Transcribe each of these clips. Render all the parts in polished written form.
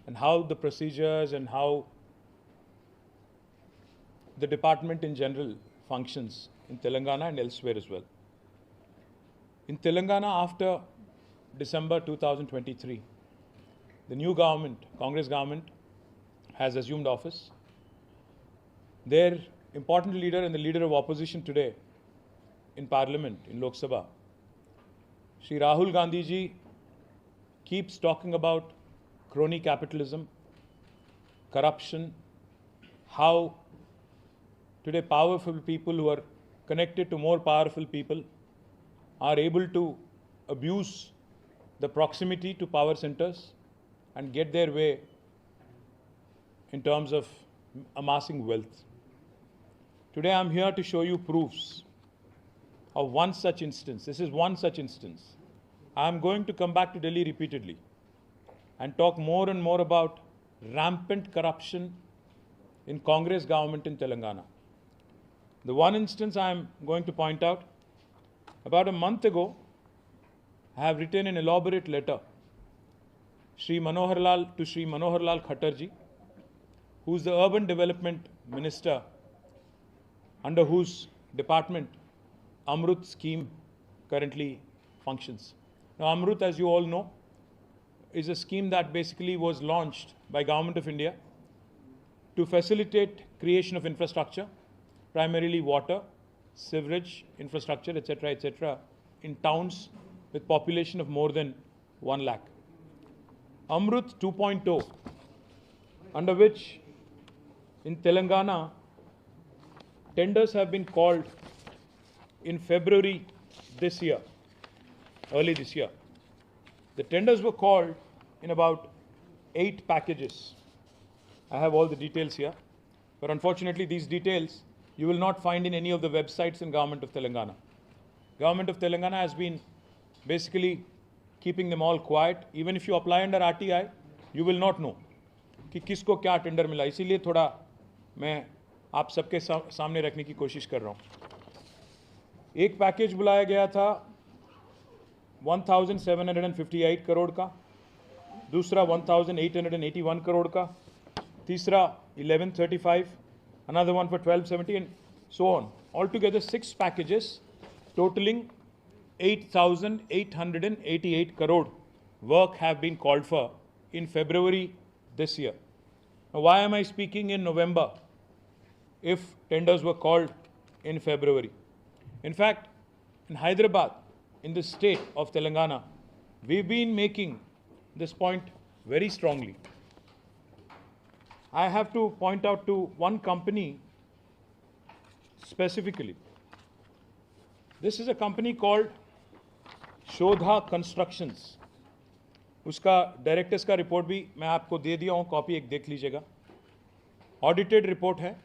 and how the procedures and how the department in general functions in Telangana and elsewhere as well. In Telangana, after December 2023, the new government, Congress government, has assumed office. Their important leader and the leader of opposition today in Parliament, in Lok Sabha, Shri Rahul Gandhi ji, keeps talking about crony capitalism, corruption, how today powerful people who are connected to more powerful people are able to abuse the proximity to power centers and get their way in terms of amassing wealth. Today I'm here to show you proofs of one such instance. This is one such instance. I'm going to come back to Delhi repeatedly and talk more and more about rampant corruption in Congress government in Telangana. The one instance I'm going to point out, about a month ago, I have written an elaborate letter to Shri Manohar Lal Khattar ji, who is the Urban Development Minister under whose department Amrut scheme currently functions. Now Amrut, as you all know, is a scheme that basically was launched by Government of India to facilitate creation of infrastructure, primarily water, sewerage, infrastructure, etc., in towns with population of more than 1 lakh. Amrut 2.0, under which in Telangana, tenders have been called in February this year, early this year. The tenders were called in about 8 packages. I have all the details here, but unfortunately these details you will not find in any of the websites in Government of Telangana. Government of Telangana has been basically keeping them all quiet. Even if you apply under RTI, you will not know कि किसको क्या tender मिला. इसीलिए थोड़ा मैं आप सबके सामने रखने की कोशिश कर रहा हूँ. एक पैकेज बुलाया गया था 1758 करोड़ का, दूसरा 1881 करोड़ का, तीसरा 1135, another one for 1270, and so on. Altogether 6 packages totaling 8,888 crore work have been called for in February this year. Now, why am I speaking in November if tenders were called in February? In fact, in Hyderabad, in the state of Telangana, we've been making this point very strongly. I have to point out to one company specifically. This is a company called Shodha Constructions. उसका directors का report भी मैं आपको दे दिया हूँ, copy एक देख लीजिएगा. ऑडिटेड रिपोर्ट है.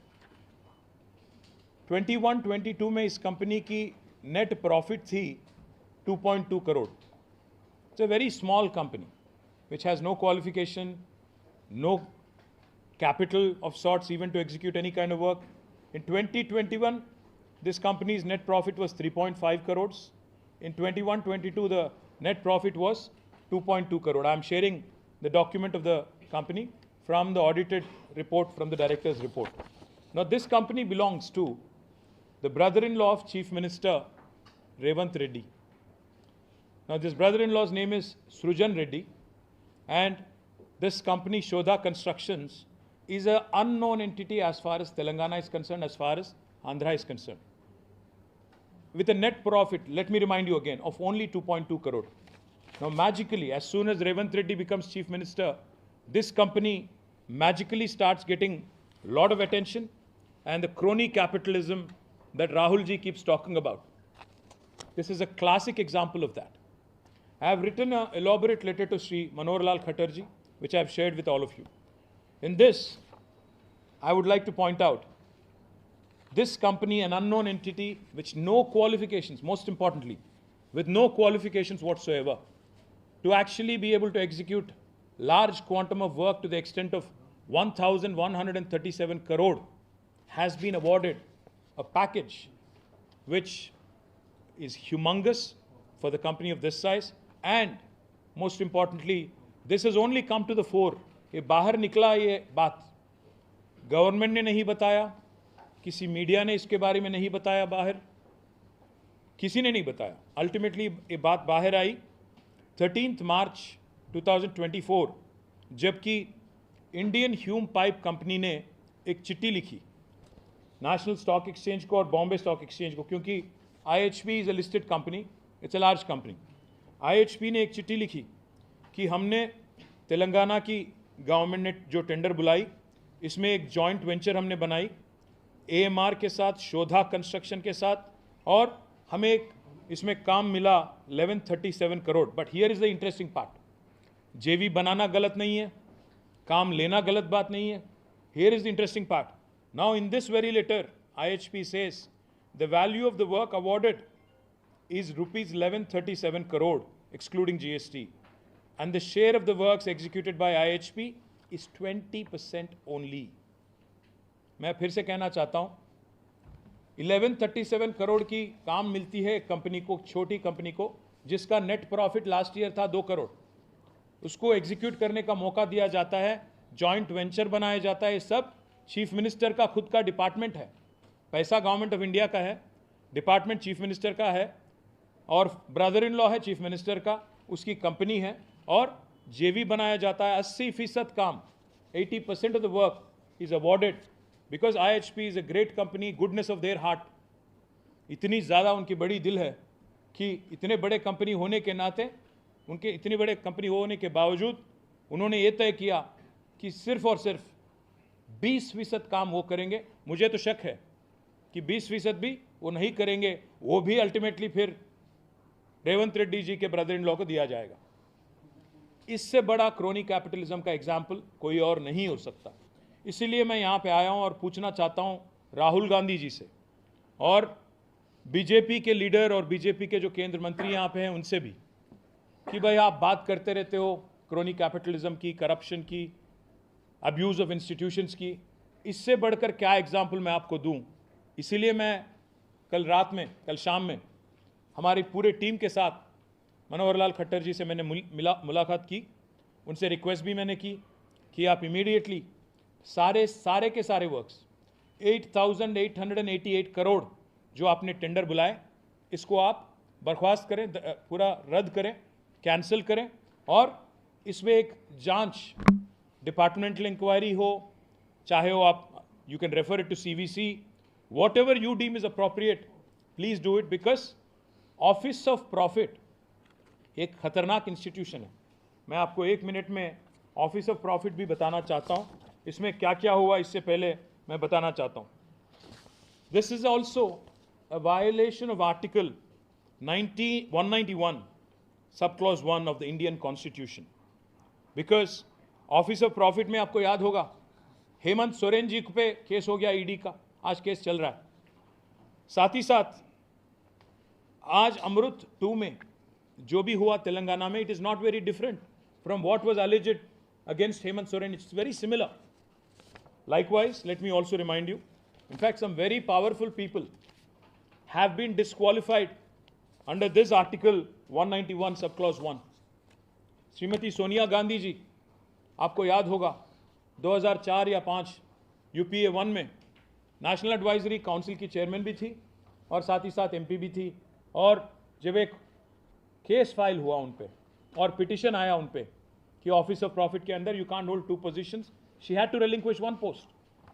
21-22 में इस कंपनी की नेट प्रॉफिट थी 2.2 crore. It's a very small company which has no qualification, no capital of sorts even to execute any kind of work. In 2021, this company's net profit was 3.5 crores. In 21-22, the net profit was 2.2 crore. I am sharing the document of the company from the audited report from the director's report. Now, this company belongs to the brother-in-law of Chief Minister Revant Reddy. Now, this brother-in-law's name is Srujan Reddy, and this company, Shodha Constructions, is an unknown entity as far as Telangana is concerned, as far as Andhra is concerned. With a net profit, let me remind you again, of only 2.2 crore. Now, magically, as soon as Revant Reddy becomes Chief Minister, this company magically starts getting a lot of attention, and the crony capitalism that Rahul ji keeps talking about. This is a classic example of that. I have written an elaborate letter to Shri Manohar Lal Khattar ji, which I have shared with all of you. In this, I would like to point out this company, an unknown entity, which no qualifications, most importantly, with no qualifications whatsoever, to actually be able to execute large quantum of work to the extent of 1,137 crore, has been awarded a package which is humongous for the company of this size, and most importantly, this has only come to the fore ये बाहर निकला, ये बात government ने नहीं बताया, किसी media ने इसके बारे में नहीं बताया, बाहर किसी ने नहीं बताया। अल्टीमेटली ये बात बाहर आई 13 मार्च 2024, जबकि इंडियन ह्यूम पाइप कंपनी ने एक चिट्ठी लिखी नेशनल स्टॉक एक्सचेंज को और बॉम्बे स्टॉक एक्सचेंज को, क्योंकि IHP is a listed company, it's a large company. IHP ने एक चिट्ठी लिखी कि हमने तेलंगाना की गवर्नमेंट ने जो टेंडर बुलाई, इसमें एक जॉइंट वेंचर हमने बनाई AMR के साथ, शोधा कंस्ट्रक्शन के साथ, और हमें एक इसमें काम मिला 1137 crore. But here is the interesting part, JV बनाना गलत नहीं है, काम लेना गलत बात नहीं है। Here is the interesting part. Now in this very later IHP says the value of the work awarded is rupees 1137 crore excluding GST, and the share of the works executed by IHP is 20% only. मैं फिर से कहना चाहता हूं, 1137 करोड़ की काम मिलती है एक कंपनी को, छोटी कंपनी को, जिसका नेट प्रॉफिट लास्ट ईयर था 2 करोड़। उसको एग्जीक्यूट करने का मौका दिया जाता है, जॉइंट वेंचर बनाया जाता है। ये सब चीफ मिनिस्टर का खुद का डिपार्टमेंट है, पैसा गवर्नमेंट ऑफ इंडिया का है, डिपार्टमेंट चीफ मिनिस्टर का है, और ब्रदर इन लॉ है चीफ मिनिस्टर का, उसकी कंपनी है, और JV बनाया जाता है। 80% काम, 80% of the work is awarded because IHP is a great company, goodness of their heart. इतनी ज़्यादा उनकी बड़ी दिल है कि इतने बड़े कंपनी होने के नाते, उनके इतनी बड़े कंपनी होने के बावजूद उन्होंने ये तय किया कि सिर्फ और सिर्फ 20% काम वो करेंगे। मुझे तो शक है कि 20% भी वो नहीं करेंगे, वो भी अल्टीमेटली फिर रेवंत रेड्डी जी के ब्रदर इन लॉ को दिया जाएगा। इससे बड़ा क्रोनी कैपिटलिज्म का एग्जाम्पल कोई और नहीं हो सकता। इसीलिए मैं यहाँ पे आया हूँ और पूछना चाहता हूँ राहुल गांधी जी से, और BJP के लीडर और BJP के जो केंद्र मंत्री यहाँ पे हैं उनसे भी, कि भाई आप बात करते रहते हो क्रोनी कैपिटलिज्म की, करप्शन की, अब्यूज़ ऑफ इंस्टीट्यूशंस की, इससे बढ़कर क्या एग्जाम्पल मैं आपको दूँ। इसीलिए मैं कल शाम में हमारी पूरे टीम के साथ मनोहर लाल खट्टर जी से मैंने मुलाकात की। उनसे रिक्वेस्ट भी मैंने की कि आप इमीडिएटली सारे के सारे वर्क्स 8,888 करोड़ जो आपने टेंडर बुलाए, इसको आप बर्खास्त करें, पूरा रद्द करें, कैंसिल करें, और इसमें एक जांच, डिपार्टमेंटल इंक्वायरी हो, चाहे हो आप, you can refer it to CVC, whatever you deem is appropriate, please do it, because office of profit एक खतरनाक इंस्टीट्यूशन है। मैं आपको 1 मिनट में ऑफिस ऑफ प्रॉफिट भी बताना चाहता हूँ, इसमें क्या क्या हुआ इससे पहले मैं बताना चाहता हूँ। This is also a violation of article 191 sub clause 1 of the Indian constitution, because office of profit में आपको याद होगा हेमंत सोरेन जी पे केस हो गया ED का, आज केस चल रहा है। साथ ही साथ आज अमृत 2 में जो भी हुआ तेलंगाना में, it is not very different from what was alleged against Hemant Soren, it's very similar. Likewise, let me also remind you, in fact, some very powerful people have been disqualified under this article 191 subclause 1. Shrimati Sonia Gandhi ji, आपको याद होगा 2004 या 5 UPA 1 में national advisory council की chairman भी थी और साथ ही साथ MP भी थी, और जब एक केस फाइल हुआ उन पे और पिटिशन आया उन पे कि ऑफिस ऑफ प्रॉफिट के अंदर you can't hold 2 positions, she had to relinquish 1 post.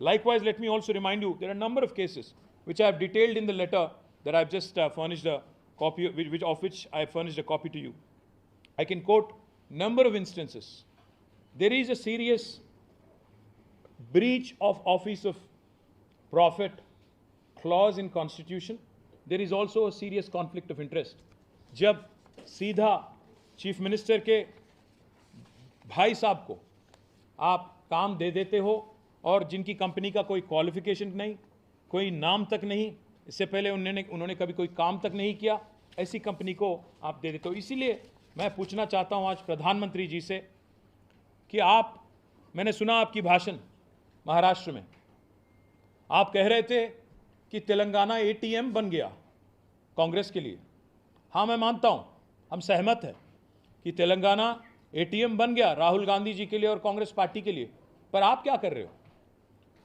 Likewise, let me also remind you, there are a number of cases which I have detailed in the letter that I've just furnished a copy, of which I have furnished a copy to you. I can quote number of instances. There is a serious breach of office of profit clause in constitution. There is also a serious conflict of interest. जब सीधा chief minister के भाई साहब को आप काम दे देते हो और जिनकी कंपनी का कोई क्वालिफिकेशन नहीं, कोई नाम तक नहीं, इससे पहले उन्होंने कभी कोई काम तक नहीं किया, ऐसी कंपनी को आप दे देते हो। इसीलिए मैं पूछना चाहता हूं आज प्रधानमंत्री जी से कि मैंने सुना आपकी भाषण महाराष्ट्र में, आप कह रहे थे कि तेलंगाना ATM बन गया कांग्रेस के लिए। हाँ, मैं मानता हूं, हम सहमत हैं कि तेलंगाना एटीएम बन गया राहुल गांधी जी के लिए और कांग्रेस पार्टी के लिए, पर आप क्या कर रहे हो?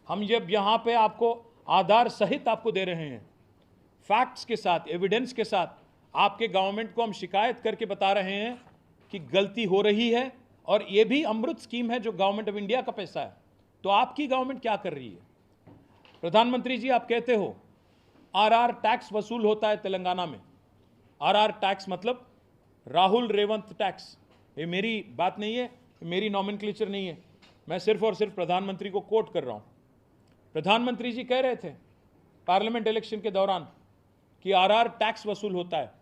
हम जब यहाँ पे आपको आधार सहित आपको दे रहे हैं, फैक्ट्स के साथ, एविडेंस के साथ, आपके गवर्नमेंट को हम शिकायत करके बता रहे हैं कि गलती हो रही है और ये भी अमृत स्कीम है जो गवर्नमेंट ऑफ इंडिया का पैसा है, तो आपकी गवर्नमेंट क्या कर रही है? प्रधानमंत्री जी, आप कहते हो आरआर टैक्स वसूल होता है तेलंगाना में। आरआर टैक्स मतलब राहुल रेवंत टैक्स। ये मेरी बात नहीं है, मेरी नॉमेनक्लेचर नहीं है, मैं सिर्फ और सिर्फ प्रधानमंत्री को कोट कर रहा हूं। प्रधानमंत्री जी कह रहे थे पार्लियामेंट इलेक्शन के दौरान कि आरआर टैक्स वसूल होता है।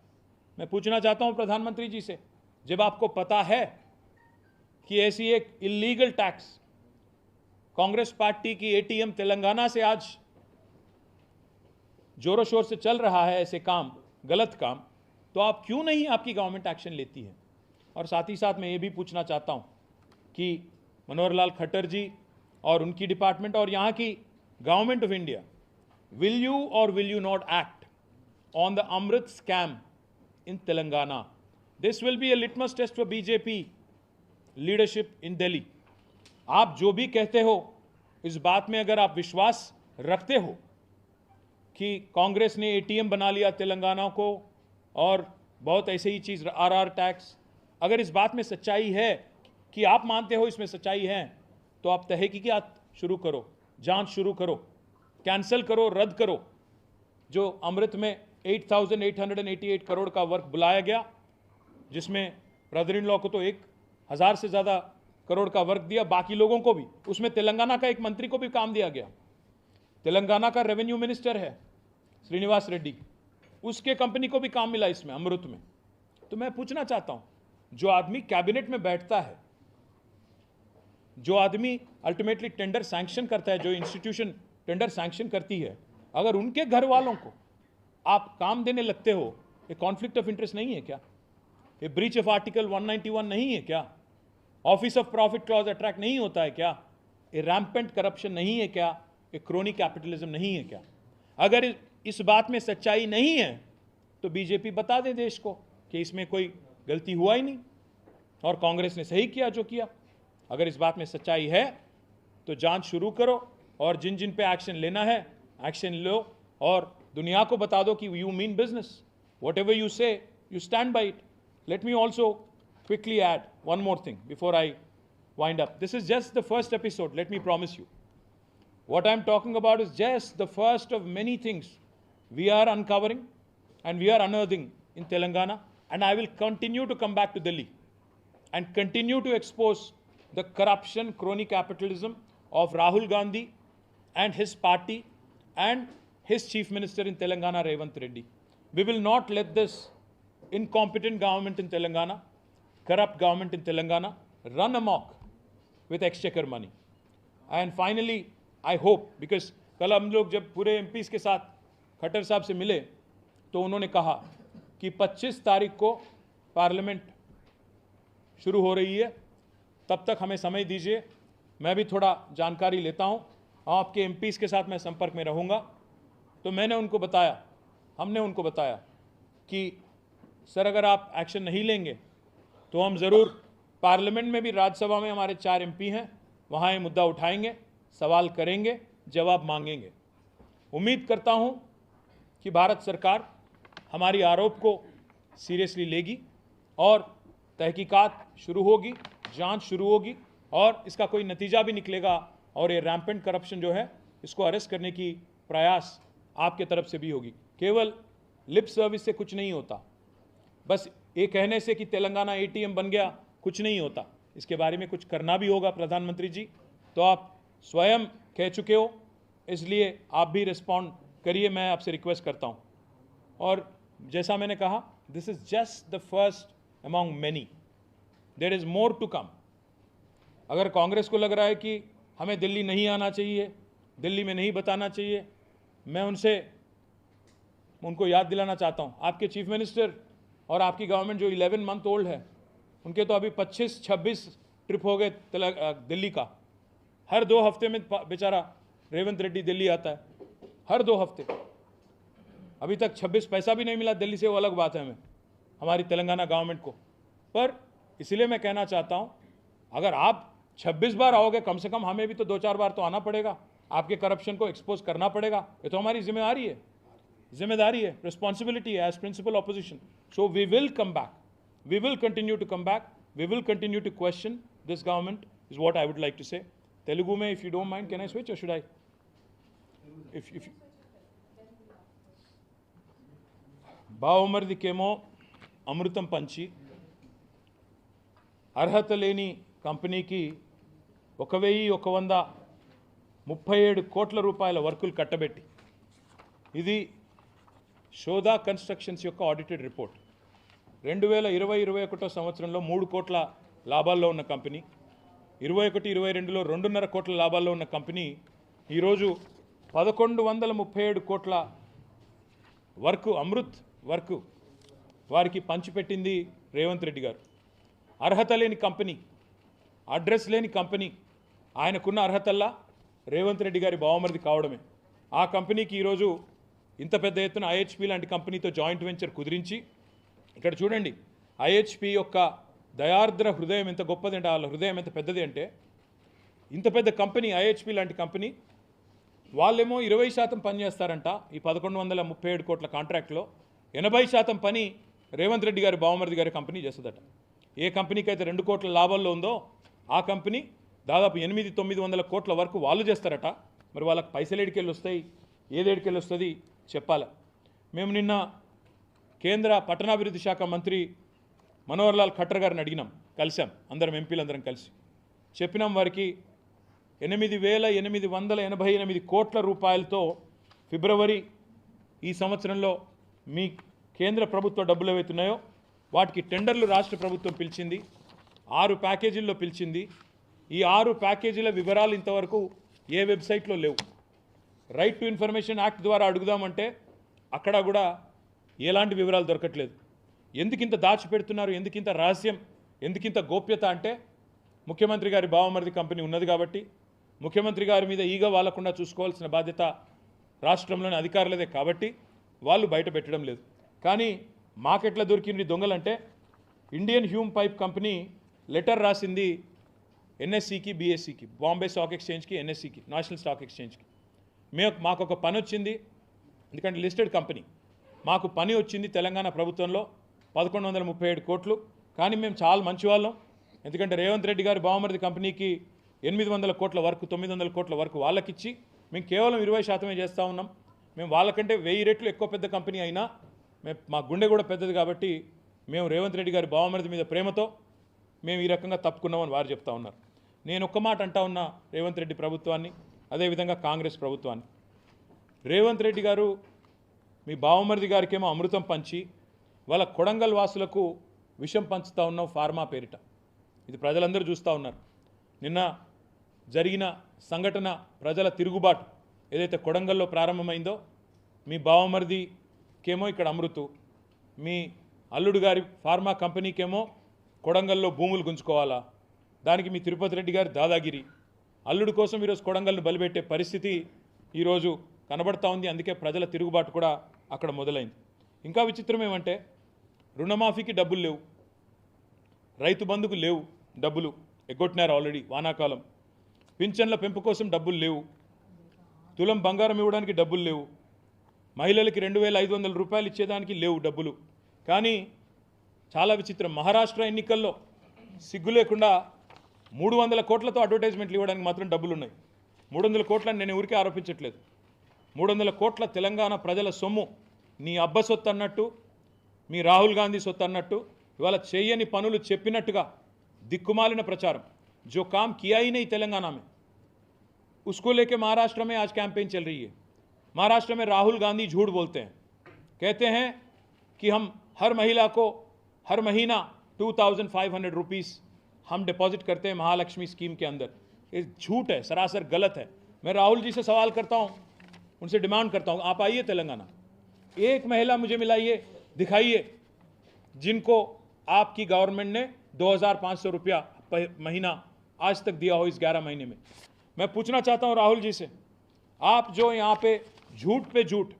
मैं पूछना चाहता हूं प्रधानमंत्री जी से, जब आपको पता है कि ऐसी एक इलीगल टैक्स कांग्रेस पार्टी की एटीएम तेलंगाना से आज जोरों शोर से चल रहा है, ऐसे काम, गलत काम, तो आप क्यों नहीं, आपकी गवर्नमेंट एक्शन लेती है? और साथ ही साथ मैं ये भी पूछना चाहता हूं कि मनोहर लाल खट्टर जी और उनकी डिपार्टमेंट और यहाँ की government of India, will you or will you not act on the Amrit scam in Telangana? This will be a litmus test for BJP leadership in Delhi. आप जो भी कहते हो, इस बात में अगर आप विश्वास रखते हो कि कांग्रेस ने एटीएम बना लिया तेलंगाना को और बहुत ऐसे ही चीज़ आरआर टैक्स, अगर इस बात में सच्चाई है कि आप मानते हो इसमें सच्चाई है, तो आप तहकीकात शुरू करो, जांच शुरू करो, कैंसिल करो, रद्द करो जो अमृत में 8,888 करोड़ का वर्क बुलाया गया, जिसमें ब्रदर इन लॉ को तो 1,000 से ज़्यादा करोड़ का वर्क दिया, बाकी लोगों को भी, उसमें तेलंगाना का एक मंत्री को भी काम दिया गया। तेलंगाना का रेवेन्यू मिनिस्टर है श्रीनिवास रेड्डी, उसके कंपनी को भी काम मिला इसमें अमृत में। तो मैं पूछना चाहता हूं, जो आदमी कैबिनेट में बैठता है, जो आदमी अल्टीमेटली टेंडर सैंक्शन करता है, जो इंस्टीट्यूशन टेंडर सैंक्शन करती है, अगर उनके घर वालों को आप काम देने लगते हो, ये कॉन्फ्लिक्ट ऑफ इंटरेस्ट नहीं है क्या? ये ब्रीच ऑफ आर्टिकल 191 नहीं है क्या? Office of profit clause attract नहीं होता है क्या? ये रैम्पेंट करप्शन नहीं है क्या? ये क्रोनी कैपिटलिज्म नहीं है क्या? अगर इस बात में सच्चाई नहीं है तो बीजेपी बता दे देश को कि इसमें कोई गलती हुआ ही नहीं और कांग्रेस ने सही किया जो किया। अगर इस बात में सच्चाई है तो जांच शुरू करो और जिन जिन पे एक्शन लेना है एक्शन लो और दुनिया को बता दो कि you mean business, whatever you say you stand by it. Let me also quickly add one more thing before I wind up. This is just the first episode, let me promise you. What I'm talking about is just the first of many things we are uncovering and we are unearthing in Telangana, and I will continue to come back to Delhi and continue to expose the corruption, crony capitalism of Rahul Gandhi and his party and his chief minister in Telangana, Revanth Reddy. We will not let this incompetent government in Telangana, corrupt government in Telangana, run amok with exchequer money. And finally, I hope, because कल हम लोग जब पूरे MPs के साथ खट्टर साहब से मिले तो उन्होंने कहा कि 25 तारीख को पार्लियामेंट शुरू हो रही है, तब तक हमें समय दीजिए, मैं भी थोड़ा जानकारी लेता हूँ, आपके MPs के साथ मैं संपर्क में रहूँगा। तो मैंने उनको बताया, हमने उनको बताया कि सर अगर आप एक्शन नहीं लेंगे तो हम ज़रूर पार्लियामेंट में भी, राज्यसभा में हमारे 4 MP हैं, वहाँ ये मुद्दा उठाएंगे, सवाल करेंगे, जवाब मांगेंगे। उम्मीद करता हूँ कि भारत सरकार हमारी आरोप को सीरियसली लेगी और तहकीकात शुरू होगी, जांच शुरू होगी और इसका कोई नतीजा भी निकलेगा और ये रैम्पेंट करप्शन जो है इसको अरेस्ट करने की प्रयास आपके तरफ से भी होगी। केवल लिप सर्विस से कुछ नहीं होता, बस ये कहने से कि तेलंगाना एटीएम बन गया कुछ नहीं होता, इसके बारे में कुछ करना भी होगा प्रधानमंत्री जी। तो आप स्वयं कह चुके हो, इसलिए आप भी रिस्पॉन्ड करिए, मैं आपसे रिक्वेस्ट करता हूँ। और जैसा मैंने कहा, this is just the first among many, there is more to come. अगर कांग्रेस को लग रहा है कि हमें दिल्ली नहीं आना चाहिए, दिल्ली में नहीं बताना चाहिए, मैं उनको याद दिलाना चाहता हूँ, आपके चीफ मिनिस्टर और आपकी गवर्नमेंट जो 11 मंथ ओल्ड है, उनके तो अभी 25-26 ट्रिप हो गए दिल्ली का। हर 2 हफ्ते में बेचारा रेवंत रेड्डी दिल्ली आता है, हर 2 हफ्ते। अभी तक 26 पैसा भी नहीं मिला दिल्ली से, वो अलग बात है हमें, हमारी तेलंगाना गवर्नमेंट को। पर इसलिए मैं कहना चाहता हूं, अगर आप 26 बार आओगे, कम से कम हमें भी तो 2-4 बार तो आना पड़ेगा, आपके करप्शन को एक्सपोज करना पड़ेगा। ये तो हमारी जिम्मेदारी है, रिस्पॉन्सिबिलिटी है as principal opposition. So we will come back, we will continue to come back, we will continue to question this government, is what I would like to say. Telugu में, if you don't mind, can I switch और should I? If బావమరిదికేమో అమృతం పంచి అర్హత లేని కంపెనీకి 1137 కోట్ల రూపాయల వర్కులు కట్టబెట్టి, ఇది శోధా కన్స్ట్రక్షన్స్ యొక్క ఆడిటెడ్ రిపోర్ట్. 2020-21 సంవత్సరంలో 3 కోట్ల లాభాల్లో ఉన్న కంపెనీ, 21-22లో 2.5 కోట్ల లాభాల్లో ఉన్న కంపెనీ ఈరోజు 1137 కోట్ల వర్క్, అమృత్ వర్క్ వారికి పంచిపెట్టింది రేవంత్ రెడ్డి గారు. అర్హత లేని కంపెనీ, అడ్రస్ లేని కంపెనీ, ఆయనకున్న అర్హతల్లా రేవంత్ రెడ్డి గారి బావమరిది కావడమే. ఆ కంపెనీకి ఈరోజు ఇంత పెద్ద ఎత్తున ఐహెచ్పి లాంటి కంపెనీతో జాయింట్ వెంచర్ కుదిరించి, ఇక్కడ చూడండి ఐహెచ్పి యొక్క దయార్ద్ర హృదయం ఎంత గొప్పది అంటే, వాళ్ళ హృదయం ఎంత పెద్దది అంటే, ఇంత పెద్ద కంపెనీ ఐహెచ్పి లాంటి కంపెనీ వాళ్ళేమో 20% పని చేస్తారంట ఈ 1137 కోట్ల కాంట్రాక్ట్లో, 80% పని రేవంత్ రెడ్డి గారి బావమరిది గారి కంపెనీ చేస్తుందట. ఏ కంపెనీకి అయితే 2 కోట్ల లాభాల్లో ఉందో ఆ కంపెనీ దాదాపు 800-900 కోట్ల వరకు వాళ్ళు చేస్తారట. మరి వాళ్ళకి పైసలు ఏడికెళ్ళి వస్తాయి, ఏదేడికెళ్ళి వస్తుంది చెప్పాలి. మేము నిన్న కేంద్ర పట్టణాభివృద్ధి శాఖ మంత్రి మనోహర్ లాల్ ఖట్టర్ గారిని అడిగినాం, కలిసాం, అందరం ఎంపీలందరం కలిసి చెప్పినాం వారికి 8,888 కోట్ల రూపాయలతో ఫిబ్రవరి ఈ సంవత్సరంలో మీ కేంద్ర ప్రభుత్వ డబ్బులు ఏవైతున్నాయో వాటికి టెండర్లు రాష్ట్ర ప్రభుత్వం పిలిచింది, 6 ప్యాకేజీల్లో పిలిచింది. ఈ 6 ప్యాకేజీల వివరాలు ఇంతవరకు ఏ వెబ్సైట్లో లేవు. రైట్ టు ఇన్ఫర్మేషన్ యాక్ట్ ద్వారా అడుగుదామంటే అక్కడ కూడా ఎలాంటి వివరాలు దొరకట్లేదు. ఎందుకింత దాచిపెడుతున్నారు, ఎందుకింత రహస్యం, ఎందుకింత గోప్యత అంటే, ముఖ్యమంత్రి గారి బావమరిది కంపెనీ ఉన్నది కాబట్టి, ముఖ్యమంత్రి గారి మీద ఈగ వాలకుండా చూసుకోవాల్సిన బాధ్యత రాష్ట్రంలోని అధికారులదే కాబట్టి వాళ్ళు బయట పెట్టడం లేదు. కానీ మాకెట్లా దొరికింది దొంగలంటే, Indian Hume Pipe company letter రాసింది ఎన్ఎస్సికి, బిఎస్సికి, బాంబే స్టాక్ ఎక్స్చేంజ్కి, ఎన్ఎస్సికి, నేషనల్ స్టాక్ ఎక్స్చేంజ్కి. మాకు ఒక పని వచ్చింది, ఎందుకంటే లిస్టెడ్ కంపెనీ, మాకు పని వచ్చింది తెలంగాణ ప్రభుత్వంలో 1137 కోట్లు. కానీ మేము చాలా మంచి వాళ్ళం, ఎందుకంటే రేవంత్ రెడ్డి గారి బావమరిది కంపెనీకి 800 కోట్ల వరకు, 900 కోట్ల వరకు వాళ్ళకిచ్చి మేము కేవలం 20% చేస్తూ ఉన్నాం. మేము వాళ్ళకంటే 1000 రెట్లు ఎక్కువ పెద్ద కంపెనీ అయినా మా గుండె కూడా పెద్దది కాబట్టి మేము రేవంత్ రెడ్డి గారి బావమరిది మీద ప్రేమతో మేము ఈ రకంగా తప్పుకున్నామని వారు చెప్తా ఉన్నారు. నేను ఒక్క మాట అంటా ఉన్నా రేవంత్ రెడ్డి ప్రభుత్వాన్ని, అదేవిధంగా కాంగ్రెస్ ప్రభుత్వాన్ని. రేవంత్ రెడ్డి గారు మీ బావమరిది గారికేమో అమృతం పంచి వాళ్ళ కొడంగల్ వాసులకు విషం పంచుతూ ఉన్నాం ఫార్మా పేరిట. ఇది ప్రజలందరూ చూస్తూ ఉన్నారు. నిన్న జరిగిన సంఘటన, ప్రజల తిరుగుబాటు ఏదైతే కొడంగల్లో ప్రారంభమైందో, మీ బావమరిదికేమో ఇక్కడ అమృతు, మీ అల్లుడు గారి ఫార్మా కంపెనీకేమో కొడంగల్లో భూములు గుంజుకోవాలా, దానికి మీ తిరుపతి రెడ్డి గారి దాదాగిరి, అల్లుడు కోసం ఈరోజు కొడంగల్ను బలిపెట్టే పరిస్థితి ఈరోజు కనబడతా ఉంది. అందుకే ప్రజల తిరుగుబాటు కూడా అక్కడ మొదలైంది. ఇంకా విచిత్రం ఏమంటే, రుణమాఫీకి డబ్బులు లేవు, రైతు బంధుకు లేవు, డబ్బులు ఎగ్గొట్టినారు ఆల్రెడీ వానాకాలం, పింఛన్ల పెంపు కోసం డబ్బులు లేవు, తులం బంగారం ఇవ్వడానికి డబ్బులు లేవు, మహిళలకి 2,500 రూపాయలు ఇచ్చేదానికి లేవు డబ్బులు. కానీ చాలా విచిత్రం, మహారాష్ట్ర ఎన్నికల్లో సిగ్గు లేకుండా 300 కోట్లతో అడ్వర్టైజ్మెంట్లు ఇవ్వడానికి మాత్రం డబ్బులు ఉన్నాయి. 300 కోట్లని నేను ఊరికే ఆరోపించట్లేదు. 300 కోట్ల తెలంగాణ ప్రజల సొమ్ము నీ అబ్బ సొత్తు అన్నట్టు, మీ రాహుల్ గాంధీ సొత్తు అన్నట్టు, ఇవాళ చేయని పనులు చెప్పినట్టుగా దిక్కుమాలిన ప్రచారం. जो काम किया ही नहीं तेलंगाना में, उसको लेके महाराष्ट्र में आज कैंपेन चल रही है. महाराष्ट्र में राहुल गांधी झूठ बोलते हैं, कहते हैं कि हम हर महिला को हर महीना 2,500 रुपीस हम डिपॉजिट करते हैं महालक्ष्मी स्कीम के अंदर. ये झूठ है, सरासर गलत है. मैं राहुल जी से सवाल करता हूँ, उनसे डिमांड करता हूँ, आप आइए तेलंगाना, एक महिला मुझे मिलाइए, दिखाइए जिनको आपकी गवर्नमेंट ने 2,500 रुपया महीना आज तक दिया हो इस 11 महीने में. मैं पूछना चाहता हूं राहुल जी से, आप जो यहां पे झूठ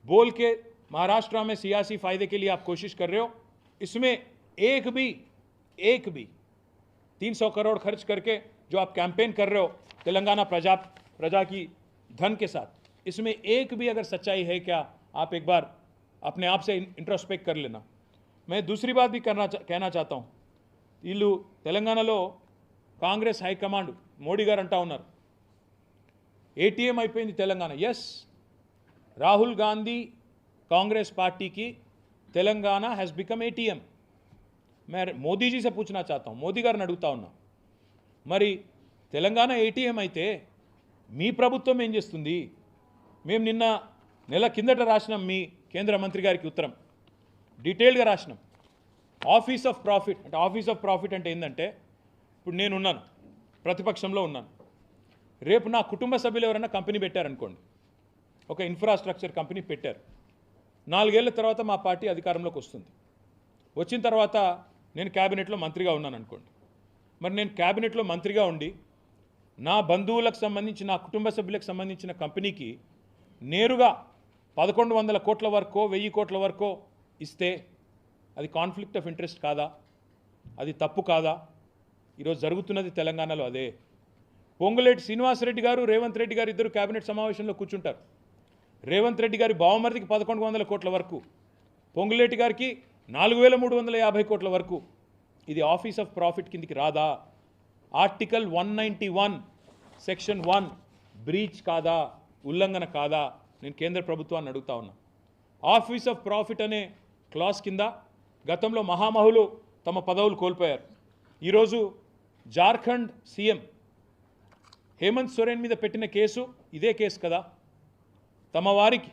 बोल के महाराष्ट्र में सियासी फायदे के लिए आप कोशिश कर रहे हो, इसमें एक भी एक भी 300 करोड़ खर्च करके जो आप कैंपेन कर रहे हो तेलंगाना प्रजा की धन के साथ, इसमें एक भी अगर सच्चाई है क्या, आप एक बार अपने आप से इंट्रोस्पेक्ट कर लेना। मैं दूसरी बात भी कहना चाहता हूँ, వీళ్ళు తెలంగాణలో కాంగ్రెస్ హైకమాండ్ మోడీ గారు అంటా ఉన్నారు ఏటీఎం అయిపోయింది తెలంగాణ। ఎస్, రాహుల్ గాంधी कांग्रेस पार्टी की तेलंगाना हैज़ बिकम एटीएम। मैं मोदी जी से पूछना चाहता हूँ, मोदी गारिని అడుగుతా ఉన్నా, మరి తెలంగాణ ఏటీఎం అయితే మీ ప్రభుత్వం ఏం చేస్తుంది? మేము నిన్న నెల కిందట రాసినాం మీ కేంద్ర మంత్రి గారికి ఉత్తరం, డీటెయిల్గా రాసినాం। ఆఫీస్ ఆఫ్ ప్రాఫిట్ అంటే, ఆఫీస్ ఆఫ్ ప్రాఫిట్ అంటే ఏంటంటే, ఇప్పుడు నేనున్నాను ప్రతిపక్షంలో ఉన్నాను, రేపు నా కుటుంబ సభ్యులు ఎవరైనా కంపెనీ పెట్టారనుకోండి, ఒక ఇన్ఫ్రాస్ట్రక్చర్ కంపెనీ పెట్టారు, 4 ఏళ్ల తర్వాత మా పార్టీ అధికారంలోకి వస్తుంది, వచ్చిన తర్వాత నేను క్యాబినెట్లో మంత్రిగా ఉన్నాను అనుకోండి, మరి నేను క్యాబినెట్లో మంత్రిగా ఉండి నా బంధువులకు సంబంధించి నా కుటుంబ సభ్యులకు సంబంధించిన కంపెనీకి నేరుగా 1100 కోట్ల వరకు 1000 కోట్ల వరకు ఇస్తే అది కాన్ఫ్లిక్ట్ ఆఫ్ ఇంట్రెస్ట్ కాదా? అది తప్పు కాదా? ఈరోజు జరుగుతున్నది తెలంగాణలో అదే। పొంగులేటి శ్రీనివాసరెడ్డి గారు రేవంత్ రెడ్డి గారు ఇద్దరు క్యాబినెట్ సమావేశంలో కూర్చుంటారు, రేవంత్ రెడ్డి గారి బావమరిదికి 1100 కోట్ల వరకు, పొంగులేటి గారికి 4350 కోట్ల వరకు, ఇది ఆఫీస్ ఆఫ్ ప్రాఫిట్ కిందికి రాదా? ఆర్టికల్ 191 సెక్షన్ 1 బ్రీచ్ కాదా, ఉల్లంఘన కాదా? నేను కేంద్ర ప్రభుత్వాన్ని అడుగుతా ఉన్నా। ఆఫీస్ ఆఫ్ ప్రాఫిట్ అనే క్లాస్ కింద గతంలో మహామహులు తమ పదవులు కోల్పోయారు। ఈరోజు జార్ఖండ్ సీఎం హేమంత్ సోరెన్ మీద పెట్టిన కేసు ఇదే కేసు కదా, తమ వారికి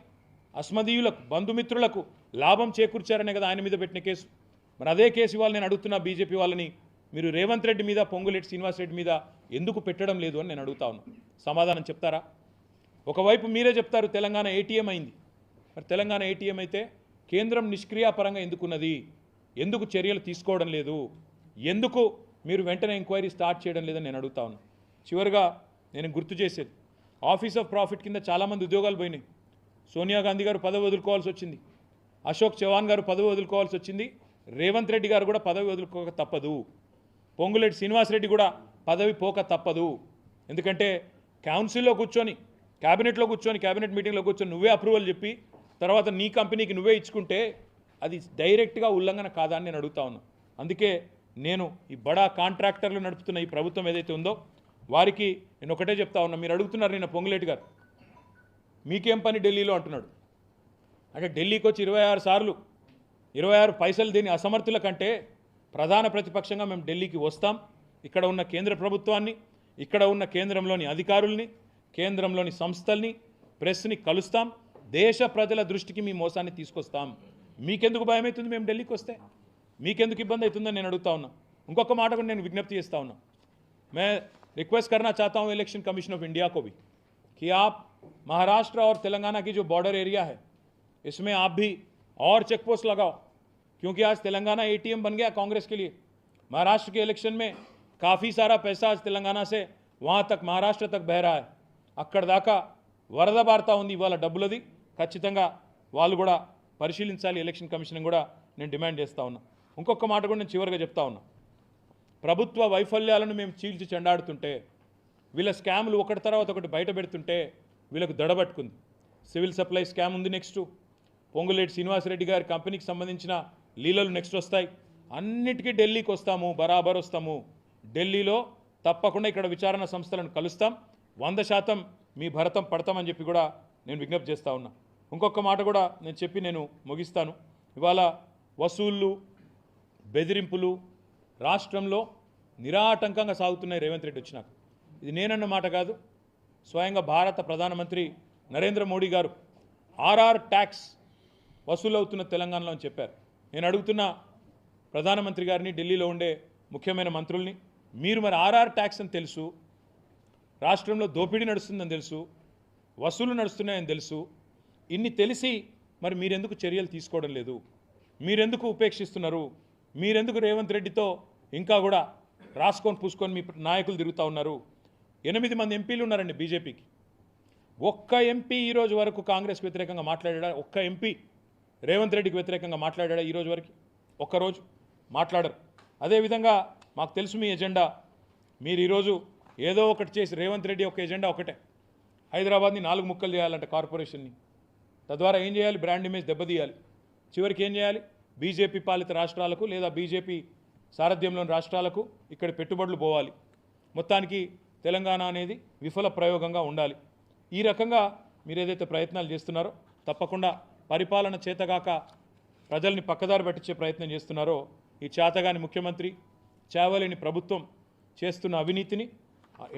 అస్మదీయులకు బంధుమిత్రులకు లాభం చేకూర్చారనే కదా ఆయన మీద పెట్టిన కేసు। మరి అదే కేసు ఇవాళ నేను అడుగుతున్నా బీజేపీ వాళ్ళని, మీరు రేవంత్ రెడ్డి మీద పొంగులేటి శ్రీనివాసరెడ్డి మీద ఎందుకు పెట్టడం లేదు అని నేను అడుగుతా ఉన్నా, సమాధానం చెప్తారా? ఒకవైపు మీరే చెప్తారు తెలంగాణ ఏటీఎం అయింది, మరి తెలంగాణ ఏటీఎం అయితే కేంద్రం నిష్క్రియాపరంగా ఎందుకున్నది, ఎందుకు చర్యలు తీసుకోవడం లేదు, ఎందుకు మీరు వెంటనే ఎంక్వైరీ స్టార్ట్ చేయడం లేదని నేను అడుగుతా ఉన్నా। చివరిగా నేను గుర్తు చేసేది, ఆఫీస్ ఆఫ్ ప్రాఫిట్ కింద చాలామంది ఉద్యోగాలు పోయినాయి, సోనియా గాంధీ గారు పదవి వదులుకోవాల్సి వచ్చింది, అశోక్ చవాన్ గారు పదవి వదులుకోవాల్సి వచ్చింది, రేవంత్ రెడ్డి గారు కూడా పదవి వదులుకోక తప్పదు, పొంగులేటి శ్రీనివాసరెడ్డి కూడా పదవి పోక తప్పదు। ఎందుకంటే కౌన్సిల్లో కూర్చొని క్యాబినెట్లో కూర్చొని క్యాబినెట్ మీటింగ్లో కూర్చొని నువ్వే అప్రూవల్ చెప్పి తర్వాత నీ కంపెనీకి నువ్వే ఇచ్చుకుంటే అది డైరెక్ట్గా ఉల్లంఘన కాదా అని నేను అడుగుతా ఉన్నా। అందుకే నేను ఈ బడా కాంట్రాక్టర్లు నడుపుతున్న ఈ ప్రభుత్వం ఏదైతే ఉందో వారికి నేను ఒకటే చెప్తా ఉన్నా, మీరు అడుగుతున్నారు నిన్న పొంగులేటి గారు మీకేం పని ఢిల్లీలో అంటున్నాడు, అంటే ఢిల్లీకి వచ్చి 26 సార్లు 26 పైసలు దేని అసమర్థుల కంటే ప్రధాన ప్రతిపక్షంగా మేము ఢిల్లీకి వస్తాం, ఇక్కడ ఉన్న కేంద్ర ప్రభుత్వాన్ని, ఇక్కడ ఉన్న కేంద్రంలోని అధికారుల్ని, కేంద్రంలోని సంస్థల్ని, ప్రెస్ని కలుస్తాం, దేశ ప్రజల దృష్టికి మీ మోసాన్ని తీసుకొస్తాం। మీకెందుకు భయం అవుతుంది మేము ఢిల్లీకి వస్తే, మీకెందుకు ఇబ్బంది అవుతుందని నేను అడుగుతా ఉన్నా। ఇంకొక మాట కూడా నేను విజ్ఞప్తి చేస్తా ఉన్నా, मैं रिक्वेस्ट करना चाहता हूँ इलेक्शन कमीशन ऑफ इंडिया को भी कि आप महाराष्ट्र और तेलंगाना की जो बॉर्डर एरिया है इसमें आप भी और चेक पोस्ट लगाओ, क्योंकि आज तेलंगाना एटीएम बन गया कांग्रेस के लिए। महाराष्ट्र के इलेक्शन में काफ़ी सारा पैसा आज तेलंगाना से वहाँ तक महाराष्ट्र तक बह रहा है, అక్కడ దాకా వరద బారుతా ఉంది ఇవాళ డబ్బులది, ఖచ్చితంగా వాళ్ళు కూడా పరిశీలించాలి ఎలక్షన్ కమిషన్ కూడా నేను డిమాండ్ చేస్తా ఉన్నా। ఇంకొక మాట కూడా నేను చివరిగా చెప్తా ఉన్నా, ప్రభుత్వ వైఫల్యాలను మేము చీల్చి చెండాడుతుంటే, వీళ్ళ స్కామ్లు ఒకటి తర్వాత ఒకటి బయట పెడుతుంటే వీళ్ళకు దడబట్టుకుంది। సివిల్ సప్లై స్కామ్ ఉంది, నెక్స్ట్ పొంగులేటి శ్రీనివాసరెడ్డి గారి కంపెనీకి సంబంధించిన లీలలు నెక్స్ట్ వస్తాయి, అన్నిటికీ ఢిల్లీకి వస్తాము, బరాబర్ వస్తాము, ఢిల్లీలో తప్పకుండా ఇక్కడ విచారణ సంస్థలను కలుస్తాం, 100% మీ భరతం పడతామని చెప్పి కూడా నేను విజ్ఞప్తి చేస్తా ఉన్నా। ఇంకొక మాట కూడా నేను చెప్పి నేను ముగిస్తాను, ఇవాళ వసూళ్ళు బెదిరింపులు రాష్ట్రంలో నిరాటంకంగా సాగుతున్నాయి రేవంత్ రెడ్డి వచ్చినాక, ఇది నేనన్న మాట కాదు, స్వయంగా భారత ప్రధానమంత్రి నరేంద్ర మోడీ గారు ఆర్ఆర్ ట్యాక్స్ వసూలవుతున్న తెలంగాణలో అని చెప్పారు। నేను అడుగుతున్న ప్రధానమంత్రి గారిని, ఢిల్లీలో ఉండే ముఖ్యమైన మంత్రుల్ని, మీరు మరి ఆర్ఆర్ ట్యాక్స్ అని తెలుసు, రాష్ట్రంలో దోపిడీ నడుస్తుందని తెలుసు, వసూలు నడుస్తున్నాయని తెలుసు, ఇన్ని తెలిసి మరి మీరెందుకు చర్యలు తీసుకోవడం లేదు, మీరెందుకు ఉపేక్షిస్తున్నారు, మీరెందుకు రేవంత్ రెడ్డితో ఇంకా కూడా రాసుకొని పూసుకొని మీ నాయకులు తిరుగుతూ ఉన్నారు? 8 మంది ఎంపీలు ఉన్నారండి బీజేపీకి, ఒక్క ఎంపీ ఈరోజు వరకు కాంగ్రెస్ వ్యతిరేకంగా మాట్లాడా? ఒక్క ఎంపీ రేవంత్ రెడ్డికి వ్యతిరేకంగా మాట్లాడా ఈరోజు వరకు? ఒక్కరోజు మాట్లాడరు। అదేవిధంగా మాకు తెలుసు మీ ఎజెండా. మీరు ఈరోజు ఏదో ఒకటి చేసి రేవంత్ రెడ్డి ఒక ఎజెండా ఒకటే, హైదరాబాద్ని 4 ముక్కలు చేయాలంటే కార్పొరేషన్ని. తద్వారా ఏం చేయాలి? బ్రాండ్ ఇమేజ్ దెబ్బతీయాలి. చివరికి ఏం చేయాలి? బీజేపీ పాలిత రాష్ట్రాలకు లేదా బీజేపీ సారథ్యంలోని రాష్ట్రాలకు ఇక్కడ పెట్టుబడులు పోవాలి. మొత్తానికి తెలంగాణ అనేది విఫల ప్రయోగంగా ఉండాలి. ఈ రకంగా మీరు ఏదైతే ప్రయత్నాలు చేస్తున్నారో తప్పకుండా పరిపాలన చేతగాక ప్రజల్ని పక్కదారి పట్టించే ప్రయత్నం చేస్తున్నారో ఈ చేతగాని ముఖ్యమంత్రి, చేవలేని ప్రభుత్వం చేస్తున్న అవినీతిని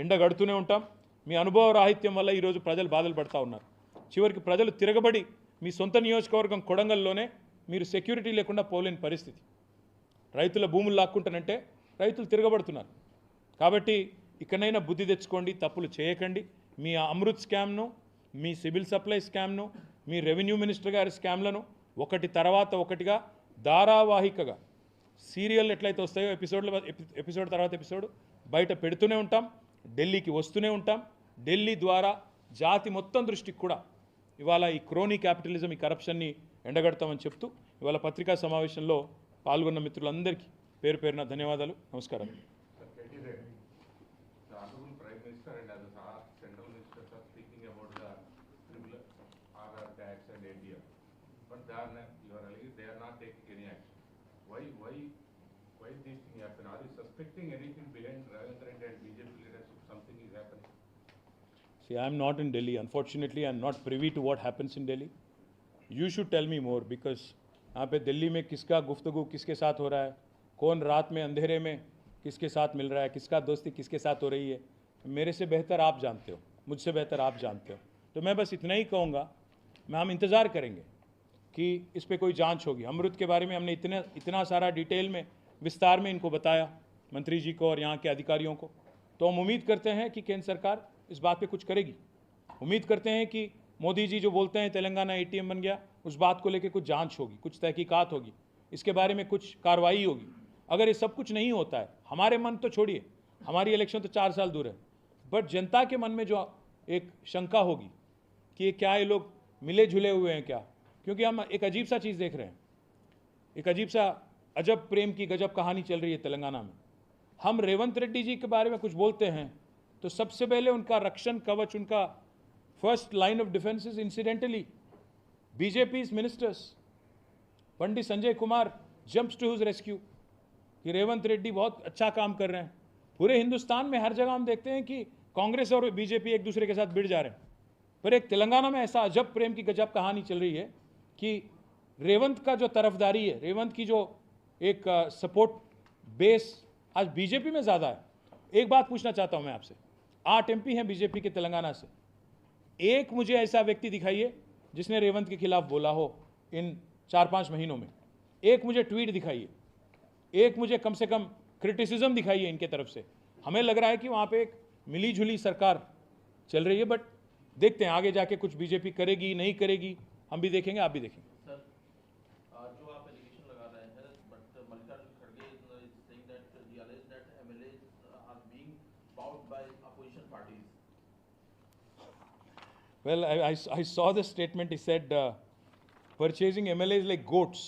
ఎండగడుతూనే ఉంటాం. మీ అనుభవ రాహిత్యం వల్ల ఈరోజు ప్రజలు బాధలు పడుతూ ఉన్నారు. చివరికి ప్రజలు తిరగబడి మీ సొంత నియోజకవర్గం కొడంగల్లోనే మీరు సెక్యూరిటీ లేకుండా పోలేని పరిస్థితి. రైతుల భూములు లాక్కుంటానంటే రైతులు తిరగబడుతున్నారు. కాబట్టి ఇక్కడైనా బుద్ధి తెచ్చుకోండి, తప్పులు చేయకండి. మీ అమృత్ స్కామ్ను, మీ సివిల్ సప్లై స్కామ్ను, మీ రెవెన్యూ మినిస్టర్ గారి స్కామ్లను ఒకటి తర్వాత ఒకటిగా ధారావాహికగా సీరియల్ ఎట్లయితే వస్తాయో ఎపిసోడ్ తర్వాత ఎపిసోడ్ బయట పెడుతూనే ఉంటాం. ఢిల్లీకి వస్తూనే ఉంటాం. ఢిల్లీ ద్వారా జాతి మొత్తం దృష్టికి కూడా ఇవాళ ఈ క్రోనీ క్యాపిటలిజం, ఈ కరప్షన్ని ఎండగడతామని చెప్తూ ఇవాళ పత్రికా సమావేశంలో పాల్గొన్న మిత్రులందరికీ పేరు పేరున ధన్యవాదాలు, నమస్కారం. Why this thing happen? Are you suspecting anything behind Ravindra Reddy and BJP leadership? Something is happening. See, I am not in Delhi. Unfortunately, I am not privy to what happens in Delhi. You should tell me more because यहाँ पे दिल्ली में किसका गुफ्तगू किसके साथ हो रहा है, कौन रात में अंधेरे में किसके साथ मिल रहा है, किसका दोस्ती किसके साथ हो रही है, मेरे से बेहतर आप जानते हो, मुझसे बेहतर आप जानते हो. तो मैं बस इतना ही कहूँगा, हम इंतज़ार करेंगे कि इस पर कोई जांच होगी. अमृत के बारे में हमने इतना सारा डिटेल में विस्तार में इनको बताया, मंत्री जी को और यहाँ के अधिकारियों को. तो हम उम्मीद करते हैं कि केंद्र सरकार इस बात पे कुछ करेगी. उम्मीद करते हैं कि मोदी जी जो बोलते हैं तेलंगाना ATM बन गया, उस बात को लेकर कुछ जांच होगी, कुछ तहकीकात होगी, इसके बारे में कुछ कार्रवाई होगी. अगर ये सब कुछ नहीं होता है, हमारे मन तो छोड़िए, हमारी इलेक्शन तो 4 साल दूर है, बट जनता के मन में जो एक शंका होगी कि ये क्या ये लोग मिले जुले हुए हैं क्या, क्योंकि हम एक अजीब सा चीज़ देख रहे हैं, एक अजीब सा अजब प्रेम की गजब कहानी चल रही है तेलंगाना में. हम रेवंत रेड्डी जी के बारे में कुछ बोलते हैं तो सबसे पहले उनका रक्षण कवच, उनका first line of defence is incidentally BJP's ministers. Pandit Sanjay Kumar jumps to his rescue कि रेवंत रेड्डी बहुत अच्छा काम कर रहे हैं. पूरे हिंदुस्तान में हर जगह हम देखते हैं कि कांग्रेस और बीजेपी एक दूसरे के साथ भिड़ जा रहे हैं, पर एक तेलंगाना में ऐसा अजब प्रेम की गजब कहानी चल रही है कि रेवंत का जो तरफदारी है, रेवंत की जो एक सपोर्ट बेस आज बीजेपी में ज़्यादा है. एक बात पूछना चाहता हूं मैं आपसे, 8 MP हैं बीजेपी के तेलंगाना से, एक मुझे ऐसा व्यक्ति दिखाइए जिसने रेवंत के खिलाफ बोला हो इन 4-5 महीनों में. एक मुझे ट्वीट दिखाइए, एक मुझे कम से कम क्रिटिसिज्म दिखाइए इनके तरफ से. हमें लग रहा है कि वहाँ पे एक मिली जुली सरकार चल रही है, बट देखते हैं आगे जाके कुछ बीजेपी करेगी नहीं करेगी, हम भी देखेंगे, आप भी देखेंगे. Well, I saw the statement. He said purchasing MLAs like goats.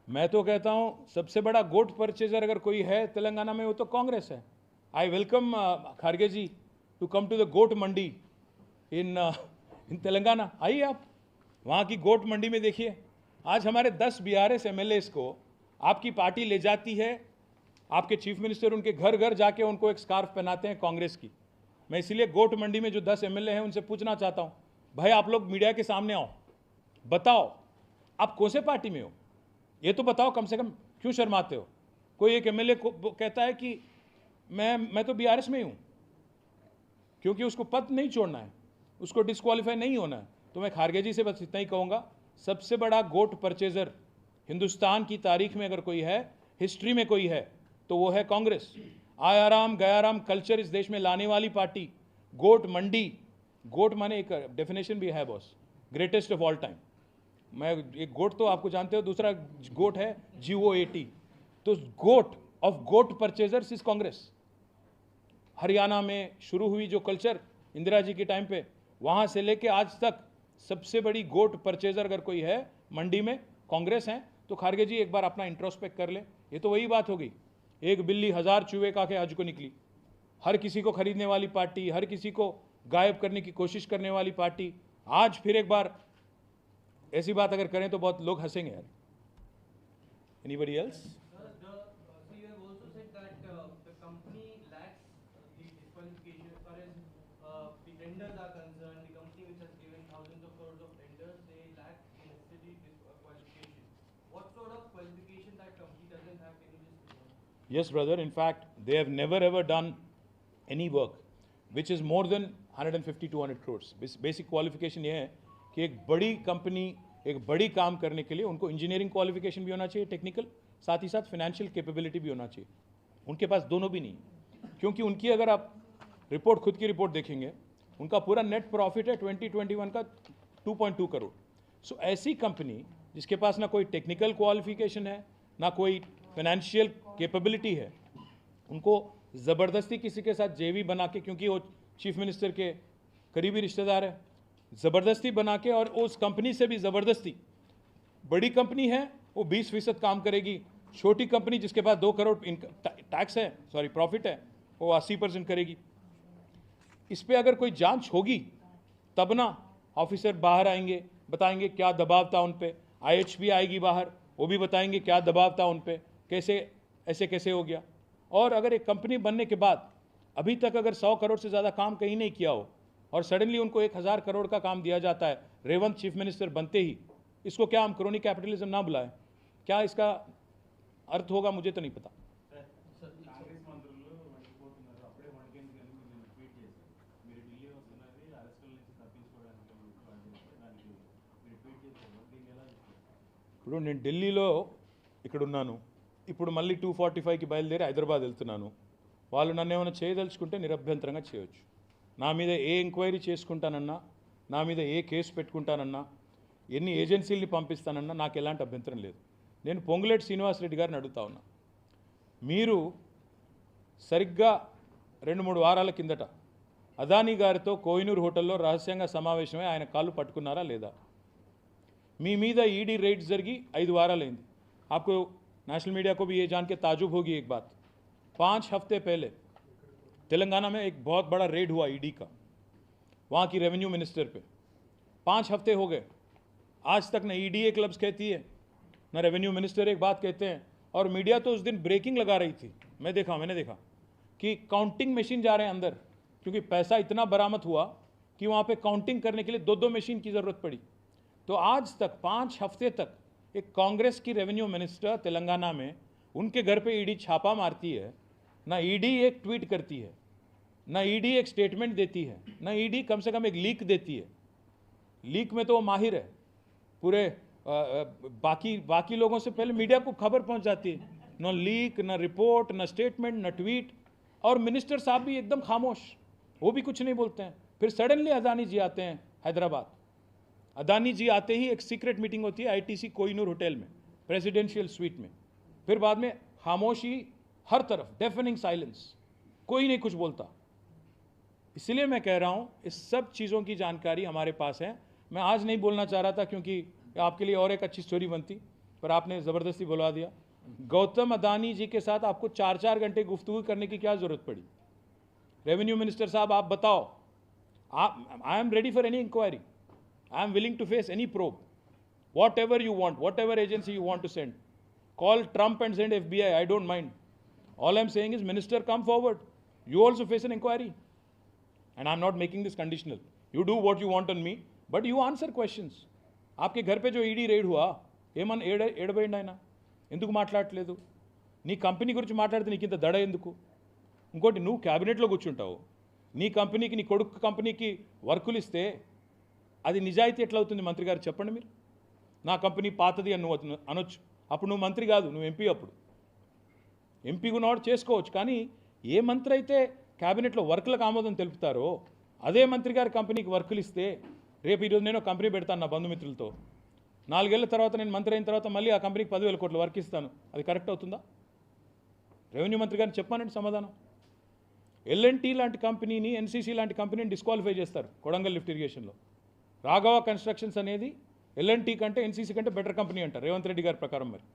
मैं तो कहता हूँ सबसे बड़ा गोट परचेजर अगर कोई है तेलंगाना में वो तो कांग्रेस है. I welcome Kharge ji to come to the goat mandi in Telangana. आइए आप वहाँ की गोट मंडी में देखिए. आज हमारे 10 BRS MLAs को आपकी पार्टी ले जाती है, आपके चीफ मिनिस्टर उनके घर घर जाके उनको एक स्कार्फ पहनाते हैं कांग्रेस की. मैं इसीलिए गोट मंडी में जो 10 MLA हैं उनसे पूछना चाहता हूँ, भाई आप लोग मीडिया के सामने आओ, बताओ आप कौन से पार्टी में हो, ये तो बताओ कम से कम. क्यों शर्माते हो? कोई एक MLA को कहता है कि मैं तो BRS में ही हूँ, क्योंकि उसको पद नहीं छोड़ना है, उसको डिस्क्वालीफाई नहीं होना है. तो मैं खारगे जी से बस इतना ही कहूँगा, सबसे बड़ा गोट परचेजर हिंदुस्तान की तारीख में अगर कोई है, हिस्ट्री में कोई है, तो वो है कांग्रेस. आयाराम गयाराम कल्चर इस देश में लाने वाली पार्टी गोट मंडी. गोट माने एक डेफिनेशन भी है boss, greatest of all time. मैं एक गोट तो आपको जानते हो, दूसरा गोट है GOAT. तो goat of goat purchasers is Congress. Haryana में शुरू हुई जो कल्चर इंदिरा जी के टाइम पे, वहाँ से लेके आज तक सबसे बड़ी गोट परचेजर अगर कोई है मंडी में, कांग्रेस है. तो खारगे जी एक बार अपना इंट्रोस्पेक्ट कर ले, ये तो वही बात हो गई, एक बिल्ली 1000 चूहे खा के आज को निकली। हर किसी को खरीदने वाली पार्टी, हर किसी को गायब करने की कोशिश करने वाली पार्टी, आज फिर एक बार ऐसी बात अगर करें तो बहुत लोग हंसेंगे यार। Anybody else? So you have also said that the company lacks the disqualification as far as the tenders are concerned. The company which has given thousands of crores of tenders, they lack the necessary qualification. What sort of qualification that company doesn't have? Can you just explain? Yes, brother. In fact, they have never ever done any work which is more than 150-200 crores. Basic qualification ये है कि एक बड़ी company, एक बड़ी काम करने के लिए उनको इंजीनियरिंग क्वालिफिकेशन भी होना चाहिए, टेक्निकल, साथ ही साथ फाइनेंशियल कैपेबिलिटी भी होना चाहिए। उनके पास दोनों भी नहीं, क्योंकि उनकी अगर आप रिपोर्ट, खुद की रिपोर्ट देखेंगे, उनका पूरा नेट प्रॉफिट है 2021 का 2.2 करोड़। सो ऐसी कंपनी जिसके पास ना कोई टेक्निकल क्वालिफिकेशन है, ना कोई फाइनेंशियल कैपेबिलिटी है, उनको ज़बरदस्ती किसी के साथ जेवी बना के, क्योंकि वो चीफ मिनिस्टर के करीबी रिश्तेदार है, ज़बरदस्ती बना के, और उस कंपनी से भी ज़बरदस्ती, बड़ी कंपनी है वो 20% काम करेगी, छोटी कंपनी जिसके पास 2 करोड़ टैक्स है, सॉरी प्रॉफिट है, वो 80% करेगी। इस पे अगर कोई जांच होगी तब ना ऑफिसर बाहर आएंगे, बताएंगे क्या दबाव था उन पे, IHP आएगी बाहर, वो भी बताएंगे क्या दबाव था उन पे, कैसे ऐसे कैसे हो गया। और अगर एक कंपनी बनने के बाद अभी तक अगर 100 करोड़ से ज़्यादा काम कहीं नहीं किया हो और सडनली उनको 1000 करोड़ का काम दिया जाता है रेवंत चीफ मिनिस्टर बनते ही, इसको क्या हम क्रोनी कैपिटलिज्म ना बुलाएं? क्या इसका अर्थ होगा? मुझे तो नहीं पता। కాంగ్రెస్ మంత్రులు వణికిపోతున్నారు, అప్పుడే వణికేందుకు అని మీరు ట్వీట్ చేశారు. మీరు ఢిల్లీ వస్తున్నది అరెస్టుల నుంచి తప్పించుకోవడానికి దానికి మీరు ట్వీట్ చేశారు, దీన్ని ఎలా చూస్తారు? ఇప్పుడు నేను ఢిల్లీలో ఇక్కడ ఉన్నాను, ఇప్పుడు మళ్ళీ 245కి బయలుదేరి హైదరాబాద్ వెళ్తున్నాను. వాళ్ళు నన్ను ఏమైనా చేయదలుచుకుంటే నిరభ్యంతరంగా చేయొచ్చు. నా మీద ఏ ఎంక్వైరీ చేసుకుంటానన్నా, నా మీద ఏ కేసు పెట్టుకుంటానన్నా, ఎన్ని ఏజెన్సీల్ని పంపిస్తానన్నా నాకు ఎలాంటి అభ్యంతరం లేదు. నేను పొంగులేటి శ్రీనివాసరెడ్డి గారిని అడుగుతా ఉన్నా, మీరు సరిగ్గా 2-3 వారాల కిందట అదానీ గారితో కోహినూర్ హోటల్లో రహస్యంగా సమావేశమై ఆయన కాళ్ళు పట్టుకున్నారా లేదా? మీ మీద ఈడీ రైడ్స్ జరిగి 5 వారాలైంది. आपको नेशनल मीडिया को भी ये जान के ताजुब होगी एक बात, 5 हफ्ते पहले तेलंगाना में एक बहुत बड़ा रेड हुआ ईडी का, वहाँ की रेवेन्यू मिनिस्टर पे। 5 हफ्ते हो गए, आज तक न ईडी एक लफ्ज़ कहती है, न रेवेन्यू मिनिस्टर एक बात कहते हैं। और मीडिया तो उस दिन ब्रेकिंग लगा रही थी, मैंने देखा कि काउंटिंग मशीन जा रहे हैं अंदर, क्योंकि पैसा इतना बरामद हुआ कि वहाँ पे काउंटिंग करने के लिए 2-2 मशीन की ज़रूरत पड़ी। तो आज तक 5 हफ्ते तक एक कांग्रेस की रेवेन्यू मिनिस्टर तेलंगाना में, उनके घर पे ईडी छापा मारती है, ना ईडी एक ट्वीट करती है, ना ईडी एक स्टेटमेंट देती है, ना ईडी कम से कम एक लीक देती है। लीक में तो वो माहिर है, पूरे बाकी लोगों से पहले मीडिया को खबर पहुंच जाती है। न लीक, न रिपोर्ट, न स्टेटमेंट, न ट्वीट। और मिनिस्टर साहब भी एकदम खामोश, वो भी कुछ नहीं बोलते हैं। फिर सडनली अदानी जी आते हैं हैदराबाद। अदानी जी आते ही एक सीक्रेट मीटिंग होती है आईटीसी कोहिनूर होटल में, प्रेसिडेंशियल स्वीट में। फिर बाद में खामोशी हर तरफ, डेफनिंग साइलेंस, कोई नहीं कुछ बोलता। इसलिए मैं कह रहा हूँ इस सब चीज़ों की जानकारी हमारे पास है। मैं आज नहीं बोलना चाह रहा था क्योंकि आपके लिए और एक अच्छी स्टोरी बनती, पर आपने ज़बरदस्ती बुलवा दिया। गौतम अदानी जी के साथ आपको 4-4 घंटे गुफ्तगू करने की क्या ज़रूरत पड़ी? रेवेन्यू मिनिस्टर साहब आप बताओ, I am ready for any inquiry, I am willing to face any probe, whatever you want, whatever agency you want to send, call Trump and send FBI, I don't mind. All I am saying is minister come forward, you also face an inquiry, and I'm not making this conditional. You do what you want on me, but you answer questions. आपके घर पे जो ED ride हुआ ఏమన్నా ఏడబోయింది ఆయన? ఎందుకు మాట్లాడట్లేదు? నీ కంపెనీ గురించి మాట్లాడితే నీకు ఇంత దడ ఎందుకు? ఇంకోటి, నువ్వు క్యాబినెట్లో కూర్చుంటావు, నీ కంపెనీకి, నీ కొడుకు కంపెనీకి వర్కులు ఇస్తే అది నిజాయితీ ఎట్లా అవుతుంది? మంత్రి గారు చెప్పండి మీరు. నా కంపెనీ పాతది అని నువ్వు అనొచ్చు, అప్పుడు నువ్వు మంత్రి కాదు, నువ్వు ఎంపీ. అప్పుడు ఎంపీ ఉన్నవాడు చేసుకోవచ్చు, కానీ ఏ మంత్రి అయితే క్యాబినెట్లో వర్కులకు ఆమోదం తెలుపుతారో అదే మంత్రి గారి కంపెనీకి వర్కులు ఇస్తే, రేపు ఈరోజు నేను కంపెనీ పెడతాను నా బంధుమిత్రులతో, 4 ఏళ్ల తర్వాత నేను మంత్రి అయిన తర్వాత మళ్ళీ ఆ కంపెనీకి 10,000 కోట్ల వర్క్ ఇస్తాను, అది కరెక్ట్ అవుతుందా? రెవెన్యూ మంత్రి గారిని చెప్పానండి సమాధానం. L&T లాంటి కంపెనీని, NCC లాంటి కంపెనీని డిస్క్వాలిఫై చేస్తారు కొడంగల్ లిఫ్ట్ ఇరిగేషన్లో. రాఘవ కన్స్ట్రక్షన్స్ అనేది L&T కంటే NCC కంటే బెటర్ కంపెనీ అంటారు రేవంత్ రెడ్డి గారి ప్రకారం. మరి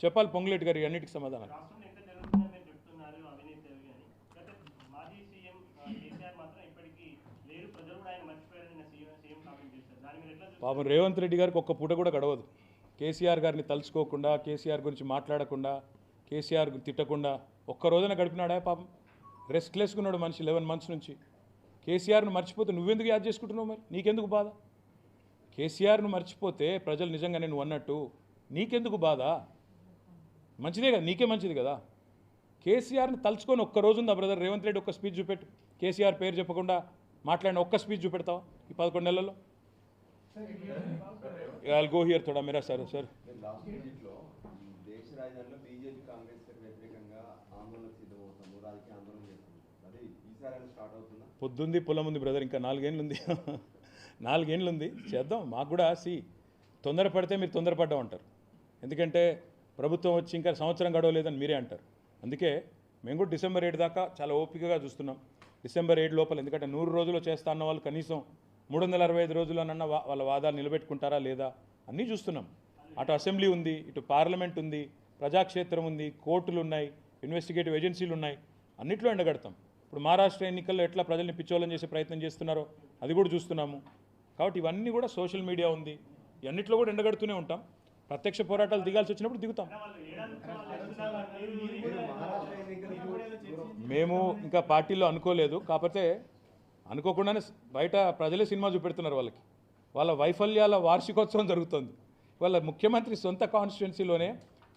చెప్పాలి పొంగులేటి గారు అన్నిటికీ సమాధానం. రాష్ట్రంలో ఎంత జరుగుతుందని చెప్తున్నారు అవినీతి అవి అని. గత మాజీ సీఎం కేసీఆర్ మాత్రం ఇప్పటికీ లేరు, ప్రజలు కూడా ఆయన మర్చిపోయారని నిన్న సీఎం కామెంట్ చేశారు. దాని మీద ఎట్లా చూస్తారు? పాపం రేవంత్ రెడ్డి గారికి ఒక్క పూట కూడా గడవదు. కేసీఆర్ గారిని తలుచుకోకుండా, కేసీఆర్ గురించి మాట్లాడకుండా, కేసీఆర్ తిట్టకుండా ఒక్క రోజున గడిపినాడా పాపం? రెస్ట్లెస్గా ఉన్నాడు మనిషి 11 months నుంచి. కేసీఆర్ను మర్చిపోతే నువ్వెందుకు యాద్ చేసుకుంటున్నావు? మరి నీకెందుకు బాధ? కేసీఆర్ను మర్చిపోతే ప్రజలు నిజంగానే నువ్వు అన్నట్టు నీకెందుకు బాధ? మంచిదే కదా, నీకే మంచిది కదా. కేసీఆర్ని తలుచుకొని ఒక్క రోజు ఉందా బ్రదర్? రేవంత్ రెడ్డి ఒక్క స్పీచ్ చూపెట్టు. కేసీఆర్ పేరు చెప్పకుండా మాట్లాడిన ఒక్క స్పీచ్ చూపెడతావా ఈ 11 నెలల్లో? I'll go here థోడా Mera sir. Last విజిట్లో దేశ రాజధానిలో బీజేపీ కాంగ్రెస్ వ్యతిరేకంగా ఆందోళనకు సిద్ధమవుతాము, రాజకీయ ఆందోళన చేస్తాము. అది ఈసారి స్టార్ట్ అవుతుందా? పొద్దుంది పొలం ఉంది బ్రదర్, ఇంకా 4 ఏళ్ళు ఉంది. 4 ఏళ్ళు ఉంది, చేద్దాం. మాకు కూడా తొందరపడితే మీరు తొందరపడ్డాం అంటారు. ఎందుకంటే ప్రభుత్వం వచ్చి ఇంకా సంవత్సరం గడవలేదని మీరే అంటారు. అందుకే మేము కూడా December 8 దాకా చాలా ఓపికగా చూస్తున్నాం. December 8 లోపల, ఎందుకంటే 100 రోజులు చేస్తా అన్న వాళ్ళు కనీసం 365 రోజులనన్నా వాళ్ళ వాదాలు నిలబెట్టుకుంటారా లేదా అన్నీ చూస్తున్నాం. అటు అసెంబ్లీ ఉంది, ఇటు పార్లమెంట్ ఉంది, ప్రజాక్షేత్రం ఉంది, కోర్టులు ఉన్నాయి, ఇన్వెస్టిగేటివ్ ఏజెన్సీలు ఉన్నాయి, అన్నిట్లో ఎండగడతాం. ఇప్పుడు మహారాష్ట్ర ఎన్నికల్లో ఎట్లా ప్రజల్ని పిచ్చోళం చేసే ప్రయత్నం చేస్తున్నారో అది కూడా చూస్తున్నాము. కాబట్టి ఇవన్నీ కూడా సోషల్ మీడియా ఉంది, ఇవన్నిట్లో కూడా ఎండగడుతూనే ఉంటాం. ప్రత్యక్ష పోరాటాలు దిగాల్సి వచ్చినప్పుడు దిగుతాం. మేము ఇంకా పార్టీలో అనుకోలేదు, కాకపోతే అనుకోకుండానే బయట ప్రజలే సినిమా చూపెడుతున్నారు వాళ్ళకి. వాళ్ళ వైఫల్యాల వార్షికోత్సవం జరుగుతుంది. వాళ్ళ ముఖ్యమంత్రి సొంత కాన్స్టిట్యున్సీలోనే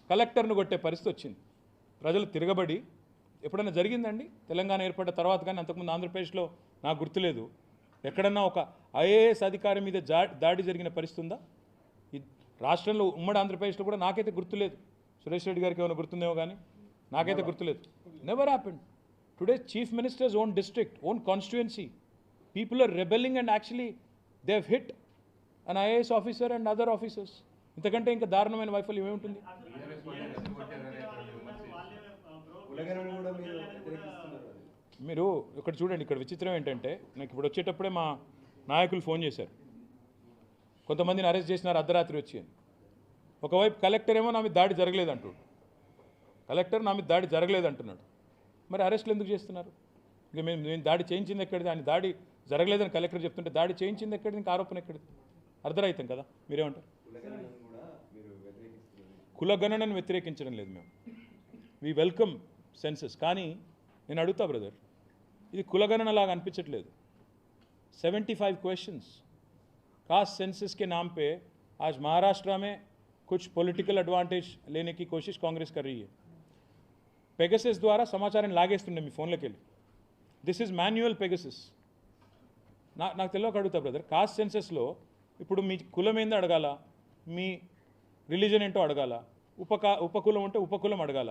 కలెక్టర్ను కొట్టే పరిస్థితి వచ్చింది. ప్రజలు తిరగబడి, ఎప్పుడైనా జరిగిందండి తెలంగాణ ఏర్పడ్డ తర్వాత? కానీ అంతకుముందు ఆంధ్రప్రదేశ్లో నాకు గుర్తులేదు ఎక్కడన్నా ఒక ఐఏఎస్ అధికారి మీద దాడి జరిగిన పరిస్థితి ఉందా? ఈ రాష్ట్రంలో ఉమ్మడి ఆంధ్రప్రదేశ్లో కూడా నాకైతే గుర్తులేదు. సురేష్ రెడ్డి గారికి ఏమైనా గుర్తుందేమో కానీ నాకైతే గుర్తులేదు. Never happened. Today chief minister's own district, own constituency, people are rebelling and actually they have hit an IAS officer and other officers. ఇంతకంటే ఇంకా దారుణమైన వైఫల్యం ఏముంటుంది? మీరు ఇక్కడ చూడండి, ఇక్కడ విచిత్రం ఏంటంటే, నాకు ఇప్పుడు వచ్చేటప్పుడే మా నాయకులు ఫోన్ చేశారు, కొంతమందిని అరెస్ట్ చేసినారు అర్ధరాత్రి వచ్చి అని. ఒకవైపు కలెక్టర్ ఏమో నా మీద దాడి జరగలేదంటున్నాడు. కలెక్టర్ నా మీద దాడి జరగలేదంటున్నాడు. మరి అరెస్టులు ఎందుకు చేస్తున్నారు? ఇంకా నేను దాడి చేయించింది ఎక్కడిది? ఆయన దాడి జరగలేదని కలెక్టర్ చెప్తుంటే దాడి చేయించింది ఎక్కడిది? ఇంకా ఆరోపణ ఎక్కడిది? అర్ధరహితం కదా. మీరేమంటారు? కులగణనను వ్యతిరేకించడం లేదు మేము. We welcome census. కానీ నేను అడుగుతా బ్రదర్, ఇది కులగణన లాగా అనిపించట్లేదు. 75 क्वेश्चंस कास्ट सेंसस के नाम पे आज महाराष्ट्र में कुछ पॉलिटिकल एडवांटेज लेने की कोशिश कांग्रेस कर रही है. पेगासस द्वारा समाचाరం లాగేస్తుండే మీ ఫోన్లోకి వెళ్ళి. This is manual Pegasus. నాకు తెలియక అడుగుతా బ్రదర్, కాస్ట్ సెన్సస్లో ఇప్పుడు మీ కులం ఏందో అడగాల, మీ రిలీజన్ ఏంటో అడగాల, ఉపకులం ఉంటే ఉపకులం అడగాల.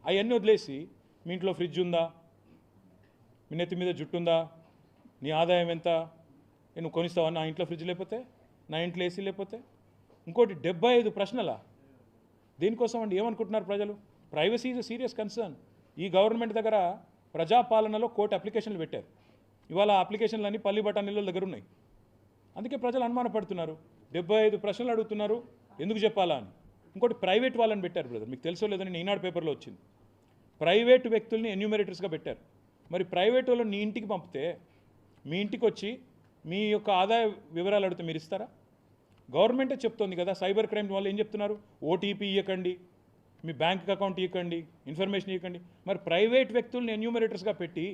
అవన్నీ వదిలేసి మీ ఇంట్లో ఫ్రిడ్జ్ ఉందా, మీ నెత్తి మీద జుట్టు ఉందా, నీ ఆదాయం ఎంత, నువ్వు కొనిస్తావా నా ఇంట్లో ఫ్రిడ్జ్ లేకపోతే, నా ఇంట్లో ఏసీ లేకపోతే, ఇంకోటి 75 ప్రశ్నలా. దీనికోసం అండి ఏమనుకుంటున్నారు ప్రజలు? Privacy is a serious concern. ఈ గవర్నమెంట్ దగ్గర ప్రజాపాలనలో కోర్టు అప్లికేషన్లు పెట్టారు. ఇవాళ అప్లికేషన్లు అన్నీ పల్లి బఠానీల దగ్గర ఉన్నాయి. అందుకే ప్రజలు అనుమానపడుతున్నారు. 75 ప్రశ్నలు అడుగుతున్నారు, ఎందుకు చెప్పాలా అని. ఇంకోటి ప్రైవేట్ వాళ్ళని పెట్టారు బ్రదర్, మీకు తెలుసో లేదని ఈనాడు పేపర్లో వచ్చింది. ప్రైవేటు వ్యక్తుల్ని ఎన్యూమరేటర్స్గా పెట్టారు. మరి ప్రైవేట్ వాళ్ళని నీ ఇంటికి పంపితే, మీ ఇంటికి వచ్చి మీ యొక్క ఆదాయ వివరాలు అడిగితే మీరు ఇస్తారా? గవర్నమెంటే చెప్తోంది కదా, సైబర్ క్రైమ్ వాళ్ళు ఏం చెప్తున్నారు? ఓటీపీ ఇవ్వకండి, మీ బ్యాంక్ అకౌంట్ ఇవ్వకండి, ఇన్ఫర్మేషన్ ఇవ్వకండి. మరి ప్రైవేట్ వ్యక్తుల్ని ఎన్యూమరేటర్స్గా పెట్టి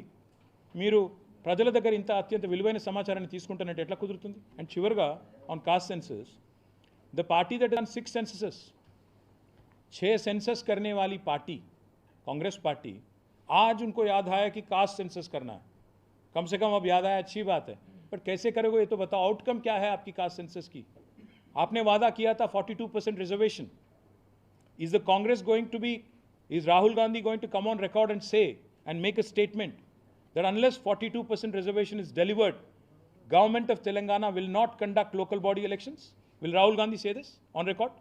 మీరు ప్రజల దగ్గర ఇంత అత్యంత విలువైన సమాచారాన్ని తీసుకుంటానంటే ఎట్లా కుదురుతుంది? అండ్ చివరిగా on cost census, the party that on 6 census 6 census करने वाली पार्टी कांग्रेस पार्टी, आज उनको याद आया कि कास्ट सेंसस करना है. कम से कम अब याद आया, अच्छी बात है, पर कैसे करोगे ये तो बताओ. आउटकम क्या है आपकी कास्ट सेंसस की? आपने वादा किया था 42% reservation. Is the Congress going to be, is Rahul Gandhi going to come on record and say and make a statement that unless 42% reservation is delivered, government of Telangana will not conduct local body elections? Will Rahul Gandhi say this on record?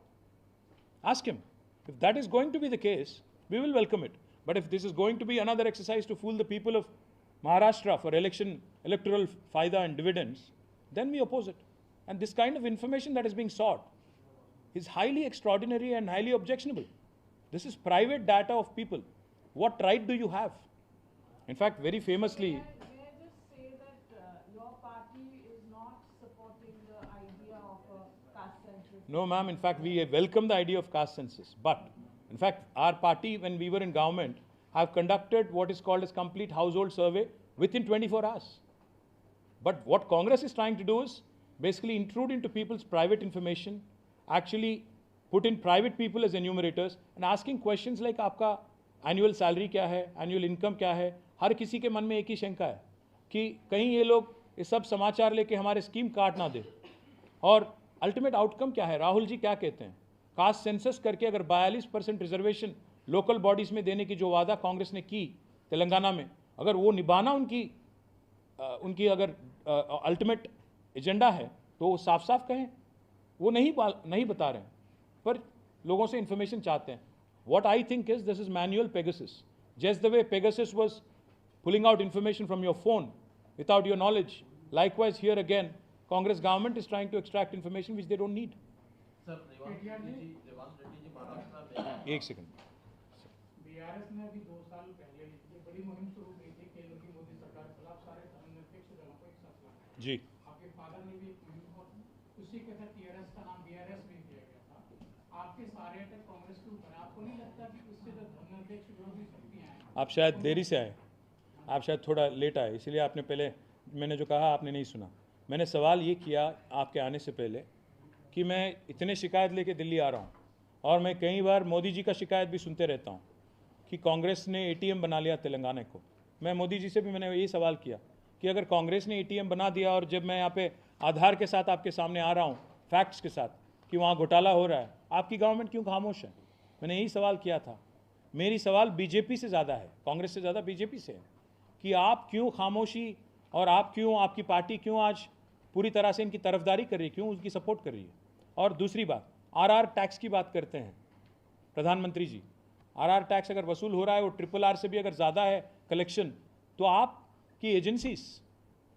Ask him. If that is going to be the case, we will welcome it. But if this is going to be another exercise to fool the people of Maharashtra for electoral faida and dividends, then we oppose it. And this kind of information that is being sought is highly extraordinary and highly objectionable. This is private data of people. What right do you have? In fact, very famously, May I just say that your party is not supporting the idea of a caste census? no ma'am, in fact, we welcome the idea of caste census. But, in fact, our party, when we were in government, have conducted what is called as complete household survey within 24 hours. But what Congress is trying to do is basically intrude into people's private information, actually put in private people as enumerators and asking questions like आपका annual salary क्या है, annual income क्या है. हर किसी के मन में एक ही शंका है कि कहीं ये लोग ये सब समाचार लेके हमारे स्कीम काट ना दे. और अल्टीमेट आउटकम क्या है? राहुल जी क्या कहते हैं? कास्ट सेंसस करके अगर 42% रिजर्वेशन लोकल बॉडीज में देने की जो वादा कांग्रेस ने की तेलंगाना में, अगर वो निभाना उनकी अगर अल्टीमेट एजेंडा है तो वो साफ साफ कहें. वो नहीं बता रहे हैं पर लोगों से इंफॉर्मेशन चाहते हैं. What I think is this is manual Pegasus. Just the way Pegasus was pulling out information from your phone without your knowledge, likewise here again Congress government is trying to extract information which they don't need. Sir Revanth Reddy ji Maharashtra में एक second. BRS ने भी 2 साल पहले ये बड़ी मुहिम शुरू की थी केंद्र की मोदी सरकार के खिलाफ सारे धर्मनिरपेक्ष दलों को एक साथ लाना. जी आपके फादर ने भी एक मुहिम और उसी के तहत टीआरएस का नाम बीआरएस भी दिया गया था. आपके सारे अटैक कांग्रेस के ऊपर. आपको नहीं लगता कि उससे जो धर्मनिरपेक्ष विरोधी शक्तियां हैं, आप शायद देरी से आए, आप शायद थोड़ा लेट आए, इसलिए आपने पहले मैंने जो कहा आपने नहीं सुना. मैंने सवाल ये किया आपके आने से पहले कि मैं इतने शिकायत लेके दिल्ली आ रहा हूँ और मैं कई बार मोदी जी का शिकायत भी सुनते रहता हूँ कि कांग्रेस ने एटीएम बना लिया तेलंगाना को. मैं मोदी जी से भी मैंने यही सवाल किया कि अगर कांग्रेस ने एटीएम बना दिया और जब मैं यहाँ पे आधार के साथ आपके सामने आ रहा हूँ फैक्ट्स के साथ कि वहाँ घोटाला हो रहा है, आपकी गवर्नमेंट क्यों खामोश है? मैंने यही सवाल किया था. मेरी सवाल बीजेपी से ज़्यादा है, कांग्रेस से ज़्यादा बीजेपी से है कि आप क्यों खामोशी और आप क्यों, आपकी पार्टी क्यों आज पूरी तरह से इनकी तरफदारी कर रही है, क्यों उनकी सपोर्ट कर रही है? और दूसरी बात, आरआर टैक्स की बात करते हैं प्रधानमंत्री जी. आरआर टैक्स अगर वसूल हो रहा है वो RRR से भी अगर ज़्यादा है कलेक्शन, तो आपकी एजेंसीज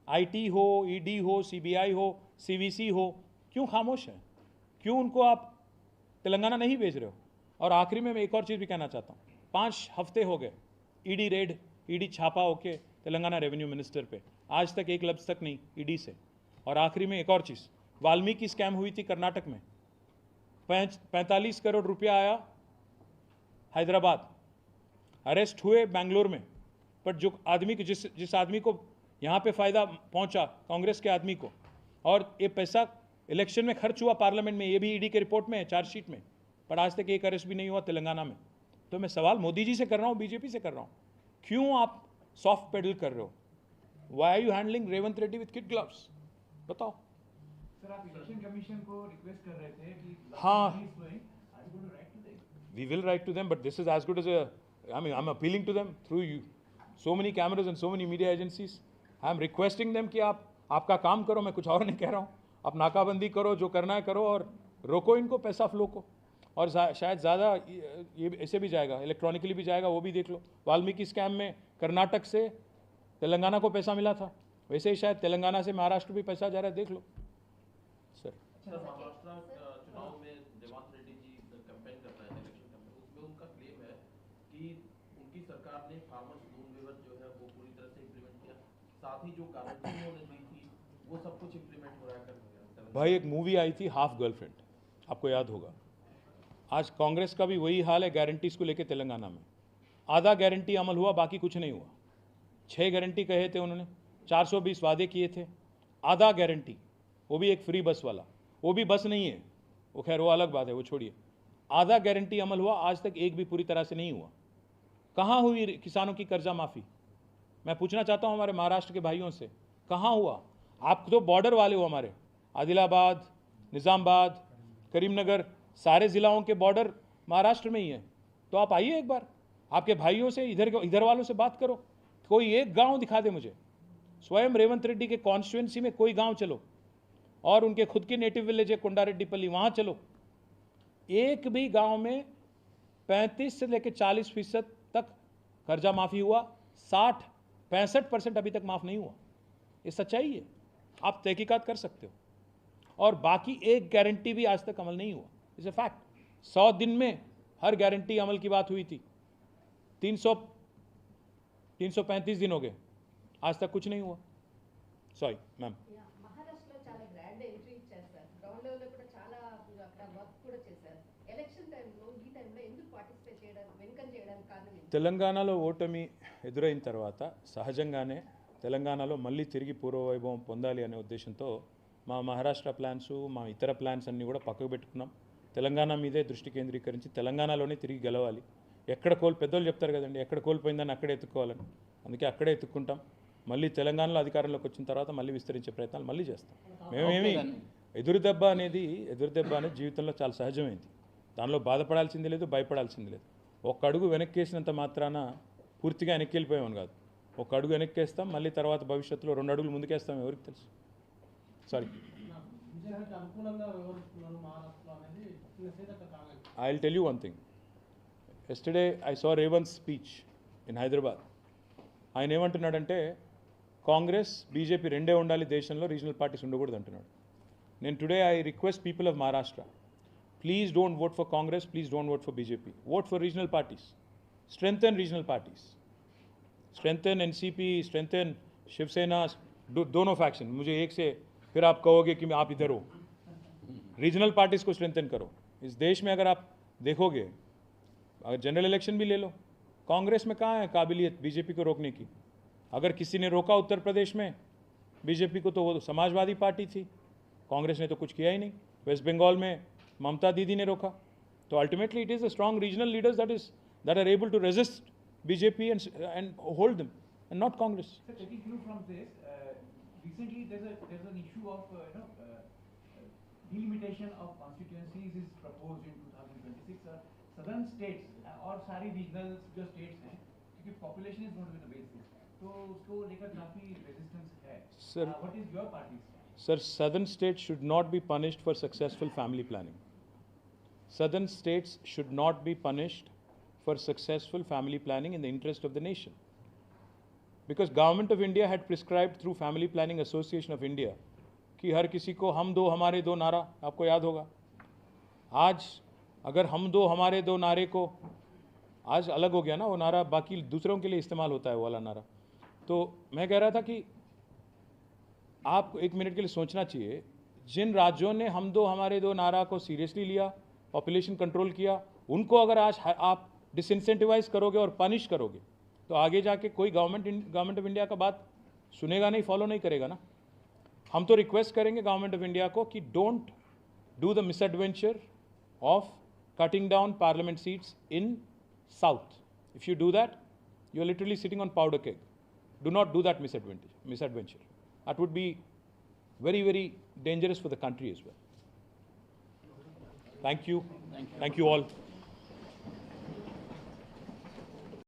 आईटी हो, ईडी हो, सीबीआई हो, सीवीसी हो, क्यों खामोश है? क्यों उनको आप तेलंगाना नहीं भेज रहे हो? और आखिरी में मैं एक और चीज़ भी कहना चाहता हूँ. 5 हफ्ते हो गए ईडी रेड, ईडी छापा होके तेलंगाना रेवेन्यू मिनिस्टर पे, आज तक एक लफ्ज़ तक नहीं ईडी से. और आखिरी में एक और चीज़, वाल्मीकि स्कैम हुई थी कर्नाटक में, 45 करोड़ रुपया आया हैदराबाद, अरेस्ट हुए बेंगलोर में, पर जो आदमी को जिस आदमी को यहाँ पे फ़ायदा पहुँचा कांग्रेस के आदमी को, और ये पैसा इलेक्शन में खर्च हुआ पार्लियामेंट में, ये भी ईडी के रिपोर्ट में है, चार्जशीट में, पर आज तक एक अरेस्ट भी नहीं हुआ तेलंगाना में. तो मैं सवाल मोदी जी से कर रहा हूँ, बीजेपी से कर रहा हूँ, क्यों आप सॉफ्ट पेडल कर रहे हो? Why are you handling Revanth Reddy with kid gloves? बताओ. सर आप इलेक्शन कमीशन को रिक्वेस्ट कर रहे थे कि हाँ, we will write to them, but this is as good as I'm appealing to them through you, so many cameras and so many media agencies. I'm requesting them कि आप आपका काम करो, मैं कुछ और नहीं कह रहा हूँ. आप नाकाबंदी करो, जो करना है करो और रोको इनको पैसा फ्लो को. और शायद ज़्यादा ये ऐसे भी जाएगा, इलेक्ट्रॉनिकली भी जाएगा, वो भी देख लो. वाल्मीकि स्कैम में कर्नाटक से तेलंगाना को पैसा मिला था, वैसे ही शायद तेलंगाना से महाराष्ट्र भी पैसा जा रहा है, देख लो सर. सर महाराष्ट्र चुनाव में रेवांत रेड्डी जी कैंपेन कर रहे हैं, इलेक्शन कैंपेन, उसमें उनका क्लेम है कि उनकी सरकार ने फार्मर्स लोन वेवर जो है वो पूरी तरह से इम्प्लीमेंट किया, साथ ही जो गारंटी उन्होंने दी थी वो सब कुछ इम्प्लीमेंट हो रहा है. भाई एक मूवी आई थी हाफ गर्लफ्रेंड, आपको याद होगा. आज कांग्रेस का भी वही हाल है गारंटीज को लेकर तेलंगाना में. आधा गारंटी अमल हुआ, बाकी कुछ नहीं हुआ. 6 गारंटी कहे थे उन्होंने, 420 वादे किए थे, आधा गारंटी, वो भी एक फ्री बस वाला, वो भी बस नहीं है, वो खैर वो अलग बात है, वो छोड़िए. आधा गारंटी अमल हुआ, आज तक एक भी पूरी तरह से नहीं हुआ. कहाँ हुई किसानों की कर्जा माफ़ी? मैं पूछना चाहता हूँ हमारे महाराष्ट्र के भाइयों से, कहाँ हुआ? आप तो बॉर्डर वाले हो, हमारे आदिलाबाद, निज़ामबाद, करीमनगर, सारे ज़िलाओं के बॉर्डर महाराष्ट्र में ही है. तो आप आइए एक बार, आपके भाइयों से, इधर वालों से बात करो, कोई एक गांव दिखा दे मुझे. स्वयं रेवंत रेड्डी के कॉन्स्टिट्यूंसी में कोई गांव चलो, और उनके खुद के नेटिव विलेज है कोंडारेड्डीपल्ली, वहाँ चलो, एक भी गांव में 35 से लेकर 40% तक कर्जा माफ़ी हुआ, 60-65% अभी तक माफ़ नहीं हुआ. ये सच्चाई है, आप तहकीकात कर सकते हो. और बाकी एक गारंटी भी आज तक अमल नहीं हुआ. It's a fact. 100 दिन में हर गारंटी अमल की बात हुई थी। 335 दिन हो गए, आज तक कुछ नहीं हुआ। Sorry ma'am. మహారాష్ట్రలో చాలా గ్రాండ్ ఎంట్రీ ఇచ్చారు సార్, గ్రౌండ్ లెవెల్లో కూడా చాలా అక్కడ వర్క్ కూడా చేశారు. ఎలక్షన్ టైంలో ఈ టైంలో ఎందుకు పార్టిసిపేట్ చేయడానికి వెనుకని చేయడానికి కారణం ఏంటి? తెలంగాణలో ఓటమి ఎదురైన తర్వాత సహజంగానే తెలంగాణలో మళ్ళీ తిరిగి పూర్వవైభవం పొందాలి అనే ఉద్దేశంతో మా మహారాష్ట్ర ప్లాన్స్, మా ఇతర ప్లాన్స్ అన్నీ కూడా పక్కకు పెట్టుకున్నాం. తెలంగాణ మీదే దృష్టి కేంద్రీకరించి తెలంగాణలోనే తిరిగి గెలవాలి. ఎక్కడ పెద్దోళ్ళు చెప్తారు కదండి, ఎక్కడ కోల్పోయిందని అక్కడే ఎత్తుక్కోవాలని. అందుకే అక్కడే ఎత్తుక్కుంటాం. మళ్ళీ తెలంగాణలో అధికారంలోకి వచ్చిన తర్వాత మళ్ళీ విస్తరించే ప్రయత్నాలు మళ్ళీ చేస్తాం. మేమేమి ఎదురుదెబ్బ అనేది జీవితంలో చాలా సహజమైంది. దానిలో బాధపడాల్సింది లేదు, భయపడాల్సింది లేదు. ఒక్క అడుగు వెనక్కేసినంత మాత్రాన పూర్తిగా వెనక్కి వెళ్ళిపోయామని కాదు. ఒక అడుగు వెనక్కేస్తాం, మళ్ళీ తర్వాత భవిష్యత్తులో 2 అడుగులు ముందుకేస్తాం, ఎవరికి తెలుసు. Sorry. I'll tell you one thing. Yesterday I saw Revant's speech in Hyderabad. ఆయన ఏమంటున్నాడంటే కాంగ్రెస్ బీజేపీ రెండే ఉండాలి దేశంలో, రీజనల్ పార్టీస్ ఉండకూడదు అంటున్నాడు. నేను today I request people of Maharashtra, please don't vote for Congress, please don't vote for BJP, vote for regional parties, strengthen regional parties, strengthen NCP, strengthen Shiv Sena, दोनों faction. मुझे एक से फिर आप कहोगे कि आप इधर हो. रीजनल पार्टीज को स्ट्रेंथन करो. इस देश में अगर आप देखोगे, अगर जनरल इलेक्शन भी ले लो, कांग्रेस में कहाँ है काबिलियत बीजेपी को रोकने की. अगर किसी ने रोका उत्तर प्रदेश में बीजेपी को तो वो समाजवादी पार्टी थी, कांग्रेस ने तो कुछ किया ही नहीं. वेस्ट बंगाल में ममता दीदी ने रोका. तो ultimately it is the strong regional leaders that are able to resist BJP and hold them, and not Congress. So taking clue from this, recently there's an issue of delimitation of constituencies is proposed in 2026. Southern states और सारी regional जो states हैं, क्योंकि population is going to be the basis, तो उसको लेकर काफी resistance है. Sir, what is your party's? Sir, southern states should not be punished for successful family planning. Southern states should not be punished for successful family planning in the interest of the nation. Because Government of India had prescribed through Family Planning Association of India कि हर किसी को हम दो हमारे दो नारा, आपको याद होगा. आज अगर हम दो हमारे दो नारे को, आज अलग हो गया ना वो नारा, बाकी दूसरों के लिए इस्तेमाल होता है वो वाला नारा. तो मैं कह रहा था कि आपको 1 मिनट के लिए सोचना चाहिए. जिन राज्यों ने हम दो हमारे दो नारा को सीरियसली लिया, पॉपुलेशन कंट्रोल किया, उनको अगर आज आप डिसइंसेंटिवाइज करोगे और पनिश करोगे तो आगे जाके कोई गवर्नमेंट ऑफ इंडिया का बात सुनेगा नहीं, फॉलो नहीं करेगा ना. हम तो रिक्वेस्ट करेंगे गवर्नमेंट ऑफ इंडिया को कि don't do the misadventure of cutting down parliament seats in south. If you do that you are literally sitting on powder keg. Do not do that misadventure. That would be very, very dangerous for the country as well. Thank you all.